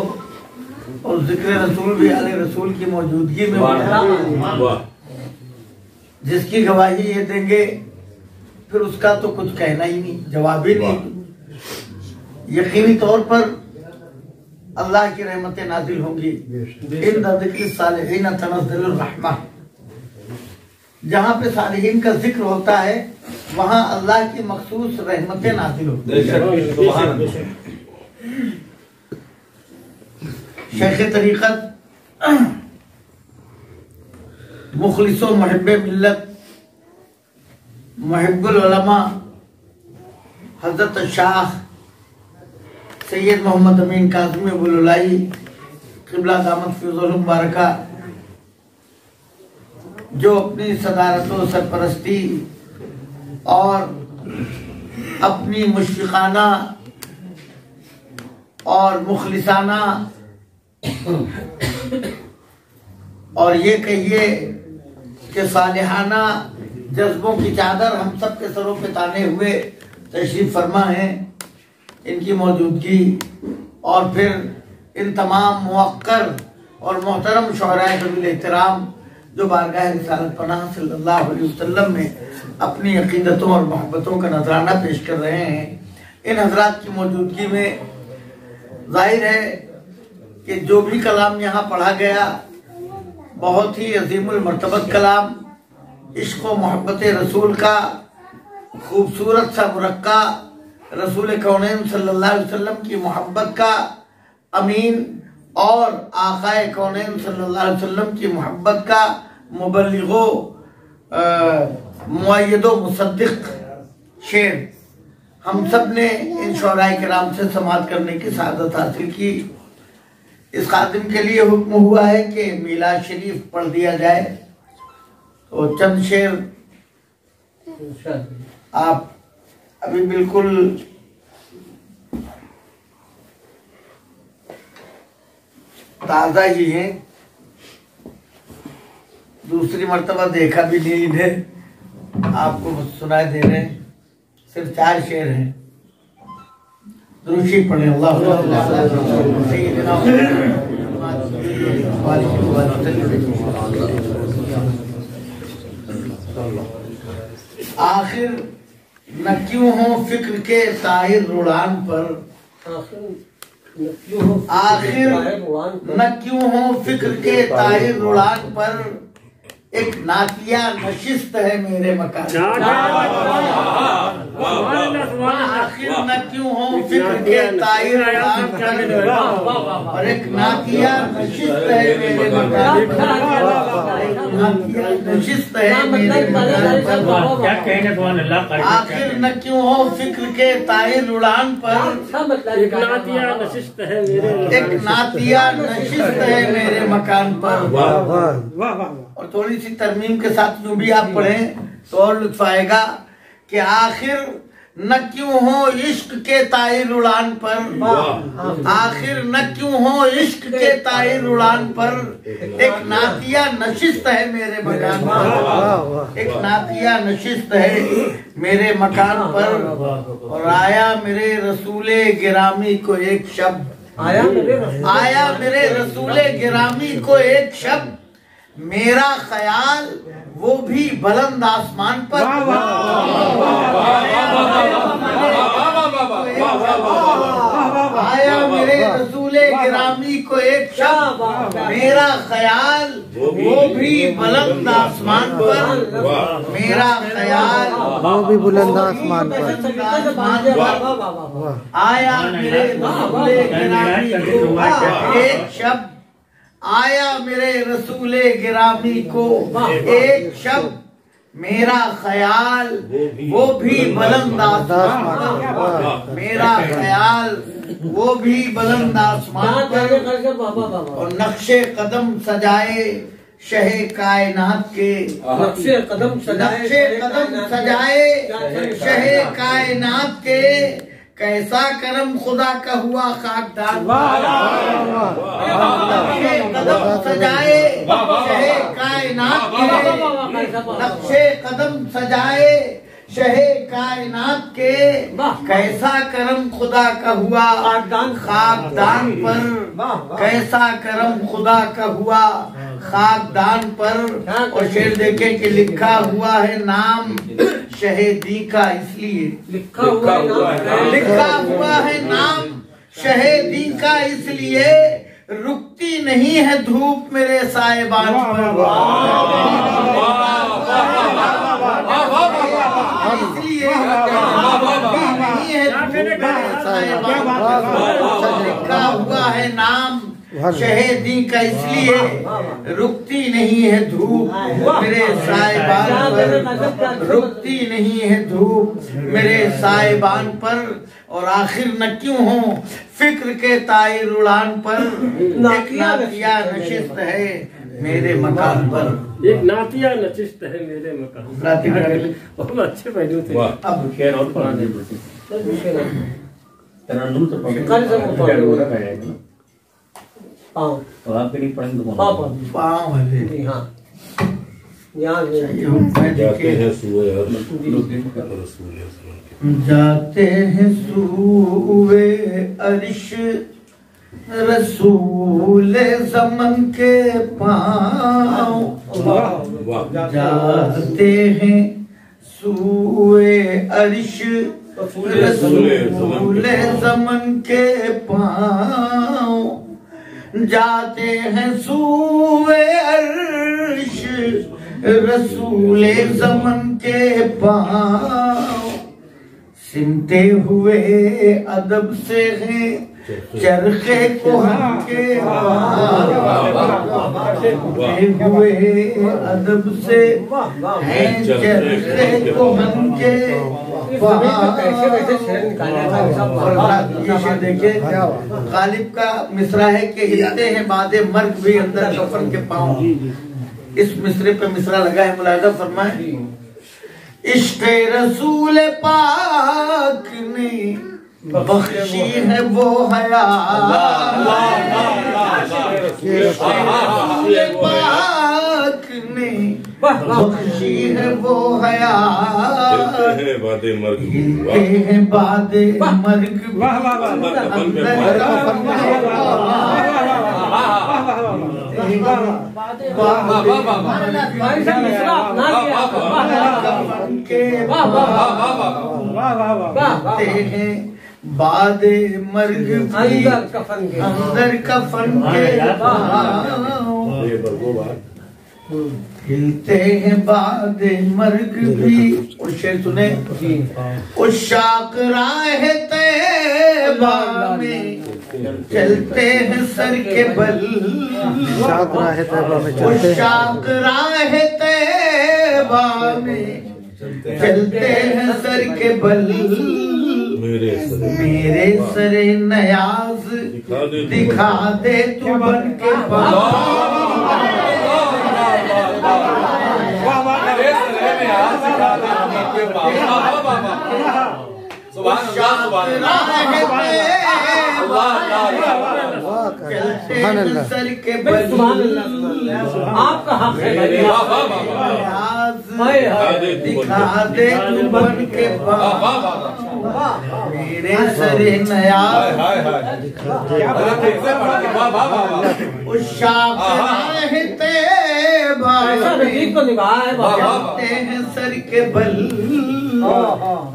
S9: और जिक्र रसूल भी आले रसूल की मौजूदगी में हो, जिसकी गवाही ये देंगे फिर उसका तो कुछ कहना ही नहीं, जवाब ही नहीं। यकीनी तौर पर अल्लाह की रहमतें नाजिल होंगी। इंदा ज़िक्र सालिहीन तनज़्ज़लुर रहमा, जहाँ पे सालिहीन का जिक्र होता है वहाँ अल्लाह की मखसूस रहमतें नाजिल होती हैं। शेख तरीक़त मुखलिसो मुहिब्बे मिल्लत मुहिब्बुल उलमा हजरत शाह सैयद मोहम्मद अमीन काज़मी बुलुलाई क़िबला दामत फ़िज़ुल मुबारका, जो अपनी सदारत व सरपरस्ती और अपनी मुशफ़िक़ाना और मुखलिसाना और ये कहिए कि सालिहाना जज्बों की चादर हम सब के सरों पे ताने हुए तशरीफ फरमा है। इनकी मौजूदगी और फिर इन तमाम मुवक्कर और मोहतरम शुअराए क़बील एहतराम जो बारगाह रिसालत पनाह सल्लल्लाहु अलैहि वसल्लम में अपनी अक़ीदतों और मोहब्बतों का नजराना पेश कर रहे हैं, इन हजरात की मौजूदगी में जाहिर है कि जो भी कलाम यहाँ पढ़ा गया बहुत ही अजीमुल मर्तबत कलाम, इश्क़ व मोहब्बत रसूल का खूबसूरत सा मुरक्का, रसूल कौनैन सल्लल्लाहु अलैहि वसल्लम की मोहब्बत का अमीन और आक़ाए कौनैन सल्लल्लाहु अलैहि वसल्लम की मोहब्बत का मुबल्लिगो मुअय्यदो मुसद्दिक़ शेर हम सब ने इन शुअराए किराम से समाअत करने की सआदत हासिल की। इस खातिम के लिए हुक्म हुआ है कि मीलाद शरीफ पढ़ दिया जाए, तो चंद शेर आप अभी बिल्कुल ताज़ा ही हैं, दूसरी मर्तबा देखा भी नहीं है, आपको सुनाई दे रहे हैं। सिर्फ 4 शेर हैं, दुरूद पढ़े। आखिर न क्यों हो फिक्र के ताहिर रुड़ान पर, आखिर न क्यों हो फिक्र के ताहिर रुड़ान पर, एक नातिया नशिस्त है मेरे मकान। आखिर न क्यों हो फिक्र के ताहिर रुड़ान पर, और एक नातिया नशिस्त है मेरे मकान पर, नातिया नशिस्त है मेरे मकान पर। आखिर न क्यों हो फिक्र के ताहिर रुड़ान पर, एक नातिया नशिस्त है मेरे मकान पर। और थोड़ी सी तरमीम के साथ यूं भी आप पढ़ें तो और लुत्फ आएगा कि आखिर न क्यों हो इश्क के ताहिर उड़ान पर, आखिर न क्यों हो इश्क के ताहिर उड़ान पर, एक नातिया नशिस्त है मेरे मकान पर, एक नातिया नशिस्त है मेरे मकान पर। और आया मेरे रसूले गिरामी को एक शब्द, आया मेरे रसूले गिरामी को एक शब्द,
S8: मेरा ख्याल वो भी बुलंद आसमान पर। आया मेरे रसूले गिरामी को एक शब्द, मेरा ख्याल वो भी बुलंद आसमान पर। मेरा ख्याल
S9: वो भी बुलंद आसमान पर।
S8: आया मेरे रसूले गिरामी को एक शब्द, आया मेरे रसूले गिरामी को एक शब्द, मेरा ख्याल वो भी बुलंद आसमान पर। मेरा ख्याल वो भी बुलंद आसमान पर। और नक्शे कदम सजाए शहे कायनात के,
S5: नक्शे कदम सजाए
S8: शहे कायनात के, कैसा करम खुदा का हुआ खाकदान। नक्शे कदम सजाए शहे कायनात के, नक्शे कदम सजाए शहे कायनात के, कैसा करम खुदा का हुआ खाकदान पर। कैसा करम खुदा का हुआ खाकदान पर। और शेर देखे कि लिखा हुआ है नाम शहीदी का, इसलिए लिखा हुआ है नाम शहीदी का, इसलिए रुकती नहीं है धूप मेरे साहिबान पर। इसलिए लिखा हुआ है नाम शहीदी का, इसलिए रुकती नहीं है धूप मेरे साहिबान पर। रुकती नहीं है धूप मेरे साहिबान पर। और आखिर न क्यों हो फिक्र के ताइर उड़ान पर। एक नातिया नशिस्त है मेरे मकान पर।
S4: एक नातिया नशिस्त है मेरे मकान। बहुत अच्छे पहलू थे।
S8: अब
S4: खैर और पुराने तरन्नुम तो और आप कहीं पढ़ेंगे
S8: पाँव है।
S5: हाँ
S7: जाते हैं सुए
S8: जाते हैं सूए अरिश रसूल ज़मन के पाँव। जाते हैं सूए अरिश रसूल ज़मन के पाँव। जाते हैं सूए अर्श रसूले ज़मन के पाँव। सिमटे हुए अदब से हैं चरखे कोहन के हुए अदब से हैं चरखे कोहन के। देखिए गालिब का मिसरा है कि हिलते हैं बादे मर्ग भी अंदर कफन के पाँव। इस मिसरे पे मिसरा लगा है, मुलाहिजा फरमाए। इश्क़ रसूल पाक ने बख्शी है वो हया, पाक ने बख्शी है वो हया।
S7: बादे मर्ग
S8: हैं बादे मर्ग बादे मर्ग अंदर कफन के हिलते हैं बादे मर्ग भी। और शेर सुने, उशाक राह तैबा में चलते हैं सर के बल।
S9: उशाक राह तैबा में चलते हैं,
S8: उशाक राह तैबा में चलते हैं सर के बल। मेरे सरे नयाज दिखा दे तू बन के सर के बल।
S5: आपका हक है,
S8: दिखा दे तू बन के मेरे सरे नयाज उशाक राह तैबा
S5: रफीक को निभाए
S8: कहते हैं सर के बल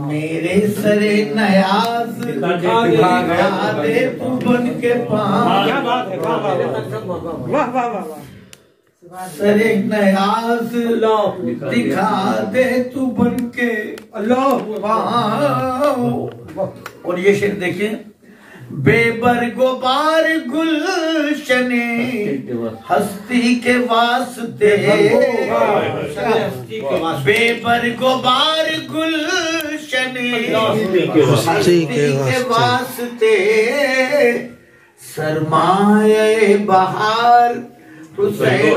S8: मेरे सरे नयाज दिखा दे तू बन के पास। सरे नयाज दिखा दे तू बन के अल्लाह। और ये शेर देखिए, बेबर गोबार गुलशने हस्ती के वास्ते, बेबर गोबार गुलशने हस्ती के वास्ते, सरमाए बहार हुसैन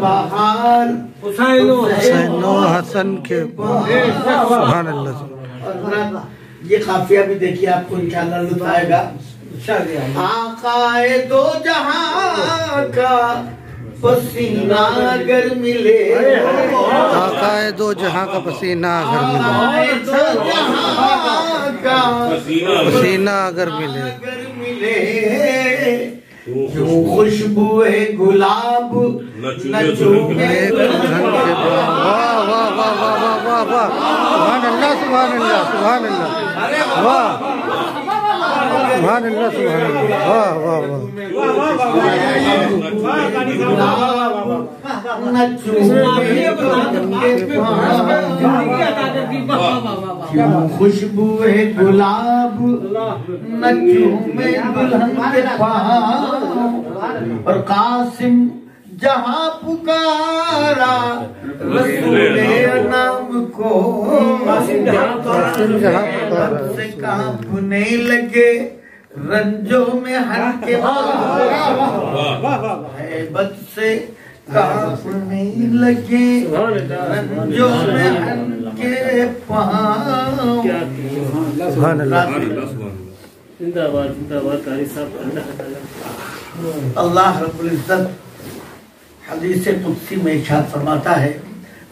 S8: बहार
S9: हसन के।
S8: ये काफिया भी देखिए, आपको इंशाअल्लाह लुत्फ आएगा। आकाए दो जहां का पसीना अगर मिले,
S9: आकाए दो जहां का पसीना अगर मिले, पसीना अगर मिले,
S8: क्यों खुशबुए गुलाब न चूमे।
S9: वाह वाह वाह वाह वाह वाह वाह, सुभान अल्लाह सुभान अल्लाह सुभान अल्लाह, वाह सुभान अल्लाह सुभान अल्लाह, वाह वाह वाह।
S8: खुशबुए गुलाब न चूमे दुल्हन के पाँव। और कासिम जहाँ पुकारा रसूले नाम को, से कांपने लगे रंजों में हर के हैबत से कांपने लगे रंजों में हर के पाँव।
S4: जिंदाबाद जिंदाबाद कारी साहब।
S8: अल्लाह रब्बुल इज्जत हदीस कुदसी में इरशाद फरमाता है।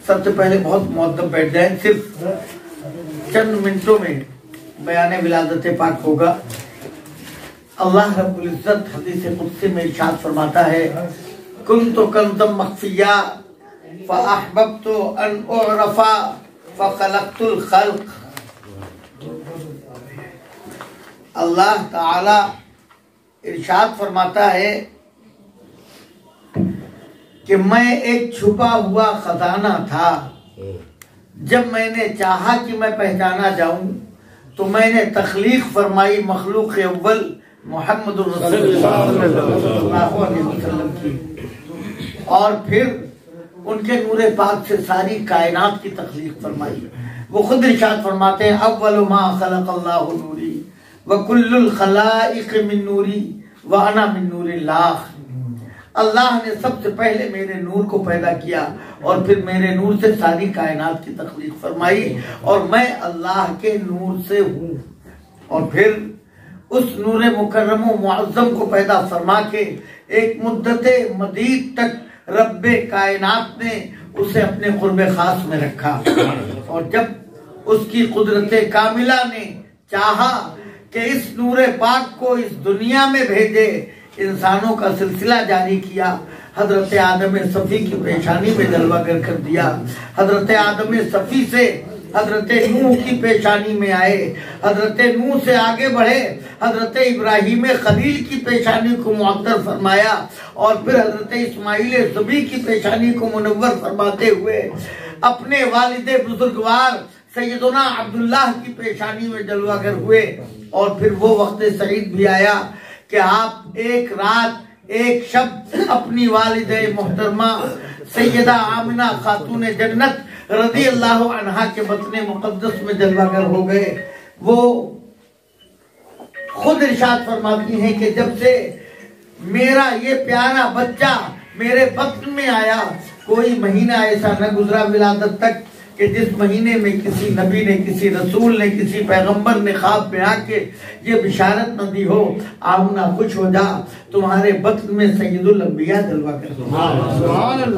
S8: सबसे पहले बहुत मुअद्दब बैठ जाए, सिर्फ चंद मिनटों में बयान विलादत पाक होगा। अल्लाह रब्बुल इज्जत हदीस कुदसी में इरशाद फरमाता है, कुन्तु कंज़म मख्फिया फ़अहबब्तु अन उअरफ़ा फ़ख़लक़तुल ख़ल्क़। अल्लाह ताला इरशाद फरमाता है कि मैं एक छुपा हुआ खजाना था, जब मैंने चाहा कि मैं पहचाना जाऊं तो मैंने तख्लीक फरमाई मखलूक अव्वल मोहम्मद रसूलुल्लाह की, और फिर उनके नूरे पाक से सारी कायनात की तख्लीक फरमाई। वो खुद इरशाद फरमाते हैं, अव्वल मा खलक़ल्लाहु नूरी व कुल्लुल खलाइक़ मिन नूरी व अना मिन नूरिल्लाह। अल्लाह ने सबसे पहले मेरे नूर को पैदा किया और फिर मेरे नूर से सारी कायनात की तख्लीक फरमाई, और मैं अल्लाह के नूर से हूँ। और फिर उस नूर मुकर्रम मुअज़्ज़म को पैदा फरमा के एक मुद्दते मदीद तक रब्बे कायनात ने उसे अपने क़ुर्बे खास में रखा। और जब उसकी कुदरते कामिला ने चाहा कि इस नूरे पाक को इस दुनिया में भेजे, इंसानों का सिलसिला जारी किया। हजरत आदम सफ़ी की पेशानी में जलवागर कर दिया। हजरत आदम सफ़ी से हजरत नूह की पेशानी में आए, हजरत नूह से आगे बढ़े, हजरत इब्राहिम खलील की पेशानी को मुअत्तर फरमाया, और फिर हजरत इस्माइल ज़बी की पेशानी को मुनव्वर फरमाते हुए अपने वालिदे बुजुर्गवार सैयदना अब्दुल्लाह की पेशानी में जलवागर हुए। और फिर वो वक्त सईद भी आया कि आप एक रात एक शब्द अपनी वालिदे मोहतरमा सैयदा आमिना खातून जन्नत रज़ी अल्लाह अन्हा के वतन मुक़द्दस में जलवागर हो गए। वो खुद इरशाद फरमाती हैं कि जब से मेरा ये प्यारा बच्चा मेरे बत्न में आया, कोई महीना ऐसा न गुजरा विलादत तक
S5: कि जिस महीने में किसी नबी ने, किसी रसूल ने, किसी पैगंबर ने ख्वाब में आके ये बिशारत न दी हो, आमना खुश हो जा, तुम्हारे बख्त में सैयदुल अंबिया जलवा कर।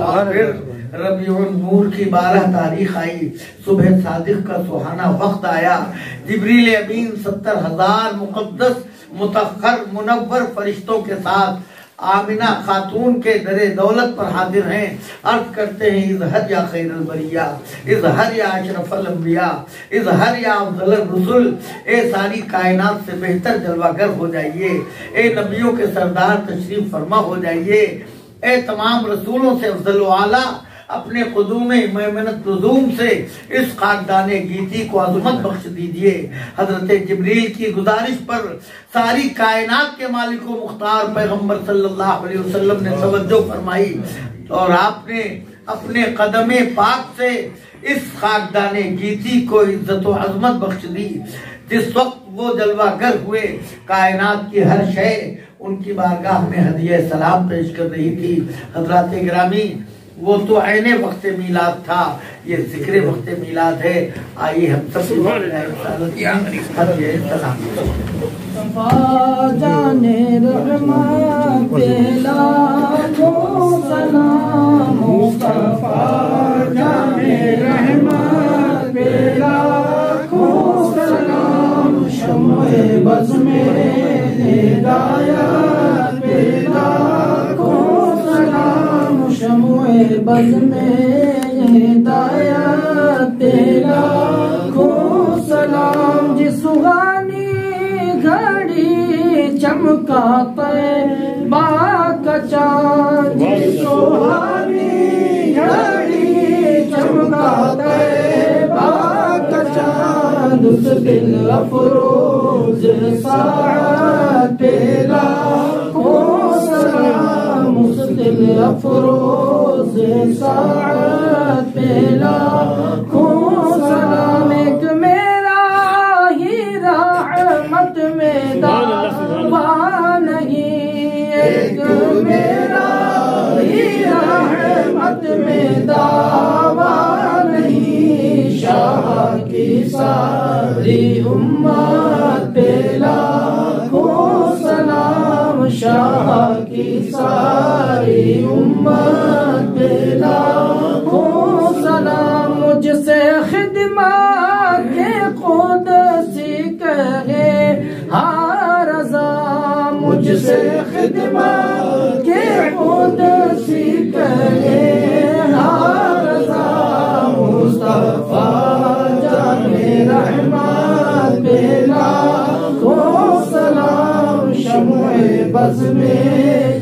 S5: और फिर रबीउन नूर की 12 तारीख आई, सुबह सादिक का सुहाना वक्त आया, जिब्रील अमीन 70,000 मुकद्दस मुतखर मुनव्वर फरिश्तों के साथ आमिना खातून के दरे दौलत पर हाजिर हैं। अर्ज करते हैं इज़हर या खैरुल बरिया, इज़हर या अशरफुल अंबिया, इज़हर या अफज़ल रसूल, ए सारी कायनात से बेहतर जलवागर हो जाइए, ए नबियों के सरदार तशरीफ फरमा हो जाइए, ए तमाम रसूलों से अफज़ल व आला अपने क़ुदूम मैमनत लुज़ूम से इस खानदाने गीती को अज़मत बख्श दीजिए। हजरत जिब्रील की गुजारिश पर सारी कायनात के मालिक व मुख्तार पैगम्बर सल्लल्लाहु अलैहि वसल्लम ने तवज्जो फरमाई और आपने अपने कदमे पाक से इस खानदाने गीती को इज्जत व अज़मत बख्श दी। जिस वक्त वो जलवागर हुए, कायनात की हर शय उनकी बारगाह में हदिया सलाम पेश कर रही थी। हजरात गिरामी, वो तो आईने वक्त मिलाद था, ये जिक्र वक्त मिलाद है। आइए हम सब
S2: जाने रहमान पे लाखों सलाम, मुस्तफा जाने रहमान पे लाखों सलाम, शम्मे बज़ में हिदायत पे लाखों सलाम, शम्मे बज़ में हिदायत पे लाखों सलाम। जिस सुहानी घड़ी चमका तैबा का चाँद, जिस सुहानी घड़ी चमका तैबा का चाँद, उस दिल अफरोज साअत पे लाखों सलाम, उस दिल अफरोज साअत पे लाखों सलाम। एक मेरा ही रहमत में दावा नहीं, एक मेरा ही रहमत में दावा नहीं, शाह की सारी उम्मत पे लाखों सलाम, शाह की सारी उम्मत पे लाखों सलाम। मुझसे खिदमत के क़ुदसी कहे हार रज़ा, मुझसे खिदमत के क़ुदसी कहे हार रज़ा, मुस्तफा जाने रहमत पे लाखों सलाम, शम्मे बज़ में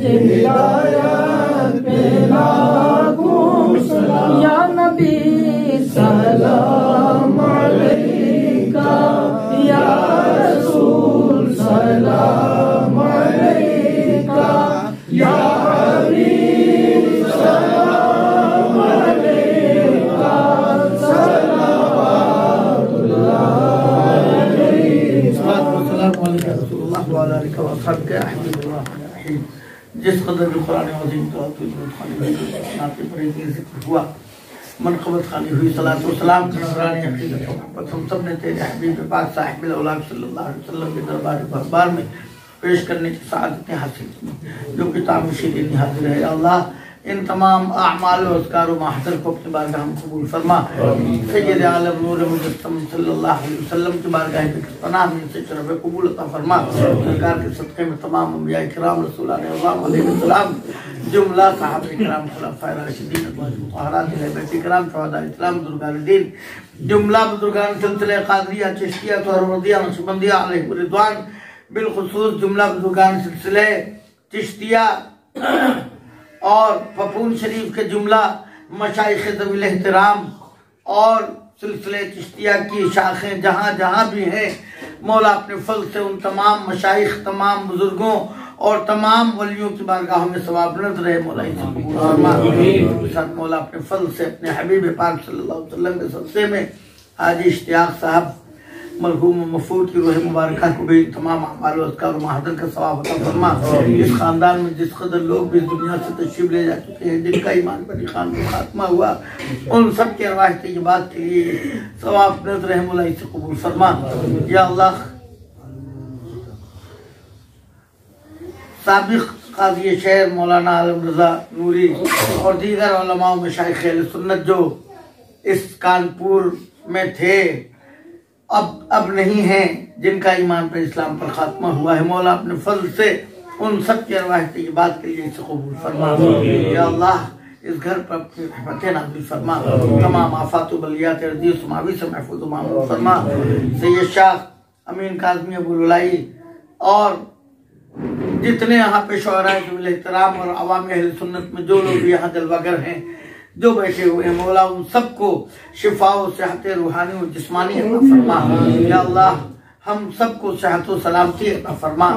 S2: हिदायत पे लाखों सलाम। या नबी सलाम अलैका, या रसूल सलाम अलैका, या हबीब सलाम अलैका, सलावतुल्लाह अलैका, सलाम अलैका रसूलुल्लाह व अलैका व असहाबिका हबीबुल्लाह। जिस कदर जो कुरान अज़ीम का हुआ, मनक़बत खानी हुई, सलातो सलाम का नज़रानी हकीकत मोहब्बत हम सब ने तेरे हबीब पाक साहिब औलाद सल्लल्लाहु अलैहि वसल्लम के दरबार में पेश करने की सआदतें हासिल की, जो किताब शीरीन हाजिर है। अल्लाह इन तमाम आमाल और अस्कार व महज़र को अपनी बारगाह में कबूल फरमा। सय्यद आलम नूर मुजस्सम सल्लल्लाहु अलैहि वसल्लम की बारगाह में पनाह में से शरफ़ कबूल अता फरमा। सरकार के सदक़े में तमाम अंबिया किराम रसूलान अलैहिस्सलाम, जुमला सहाबा किराम, खुलफाए राशिदीन, मुतहहरात, अहले किराम, शुहदा इस्लाम, बुजुर्गान-ए-दीन, जुमला बुजुर्गान सिलसिले क़ादरिया, चिश्तिया, सोहरवर्दिया, नक्शबंदिया अलैहिम रिज़वान, बिलखुसूस जुमला बुजुर्गान सिलसिले चिश्तिया और फपून शरीफ के जुमला मशाइख़ ज़वील एहतराम और सिलसिले चिश्तिया की शाखें जहाँ जहाँ भी हैं, मौला अपने फल से उन तमाम मशाइख़, तमाम बुजुर्गों और तमाम वलियों की बारगाहों में सवाब नज़र रहे। मौला साथ मौला अपने फल से अपने हबीब पाक सल्लल्लाहु अलैहि वसल्लम के सदक़े में हाजी इश्तियाक साहब मरहूम मफूद की रूह मुबारक को भी तमाम अमाल और महादर का सवाब अता फरमा। इस खानदान में जिस कदर लोग भी दुनिया से तशरीफ ले जा चुके हैं, जिनका ईमान पर खान को खात्मा हुआ, उन सब के अरवाह तय्यबात के लिए सवाब नज़र रहमुल्लाह से कबूल फरमा। या अल्लाह, साबिक़ काज़ी शहर मौलाना आलम रज़ा नूरी और दीगर उलमा व मशाइख़ अहले सुन्नत जो इस कानपुर में थे, अब नहीं हैं, जिनका ईमान पर इस्लाम पर खात्मा हुआ है, मौला अपने फजल से उन सब की अरवाह तय्यबात के लिए इसे कबूल फरमा। या अल्लाह, इस घर पर अपनी रहमतें नाज़िल फरमा, तमाम आफात व बलियात अर्दी समावी से महफूज व मामून फरमा। सैयद शाह अमीन काज़मी अबुललाई और जितने यहाँ पे शोहराए जुल एहतराम और अवाम अहले सुन्नत में जो लोग यहाँ जलवागर हैं, जो बैठे हुए हैं, मौला उन सबको शिफा और सेहत रूहानी और जिस्मानी अता फरमा। या अल्लाह, हम सबको सेहत और सलामती अता फरमा,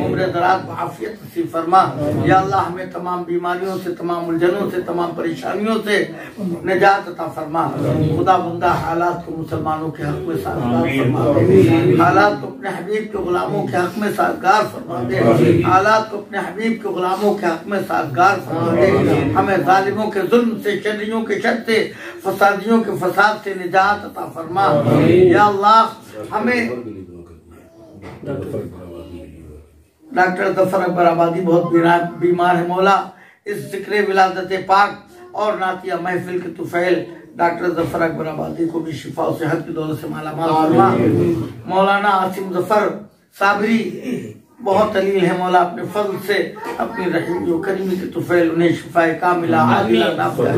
S2: उम्र दराज व आफियत नसीब फरमा। या अल्लाह, हमें तमाम बीमारियों से, तमाम उलझनों से, तमाम परेशानियों से निजात अता फरमा। खुदा बंदा हालात को मुसलमानों के हक में साजगार फरमा दे, हालात को अपने हबीब के गुलामों के हक में साजगार फरमा दे, हालात को अपने हबीब के गुलामों के हक में साजगार फरमा दे। हमें जालिमों के जुल्म से, शर्रियों के शर से, फसादियों के फसाद से निजात अता फरमा। या अल्लाह, हमें डॉक्टर जफर अकबर आबादी बहुत बीमार है, मौला इस जिक्र विलादत पाक और नातिया महफिल के तुफैल डॉक्टर जफर अकबर आबादी को भी शिफा और सेहत की दौलत से माला माल फरमा। मौलाना आसिम जफर साबरी बहुत अलील है, मौला अपने फजल से, अपनी रहीम व करीमी के तुफैल उन्हें शिफाए कामिला आजिला नाफिया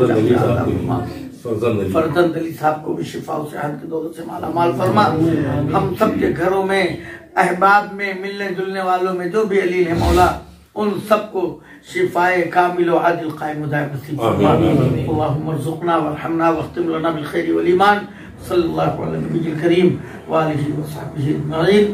S2: फरजंद अली साहब को भी शिफा और सेहत की दौलत से माला माल फरमा। हम सब के घरों में, अहबाब में, मिलने जुलने वालों में जो भी अलील है, मौला उन सबको शिफाए कामिल व आदिल कायम दायम नसीब फरमा। अल्लाहुम्मा अर्ज़ुक़ना वरहमना वख्तिम लना बिल खैरि वल ईमान। सल्लल्लाहु अलैहि नबील करीम व आलिहि व सहबिहि अजमईन।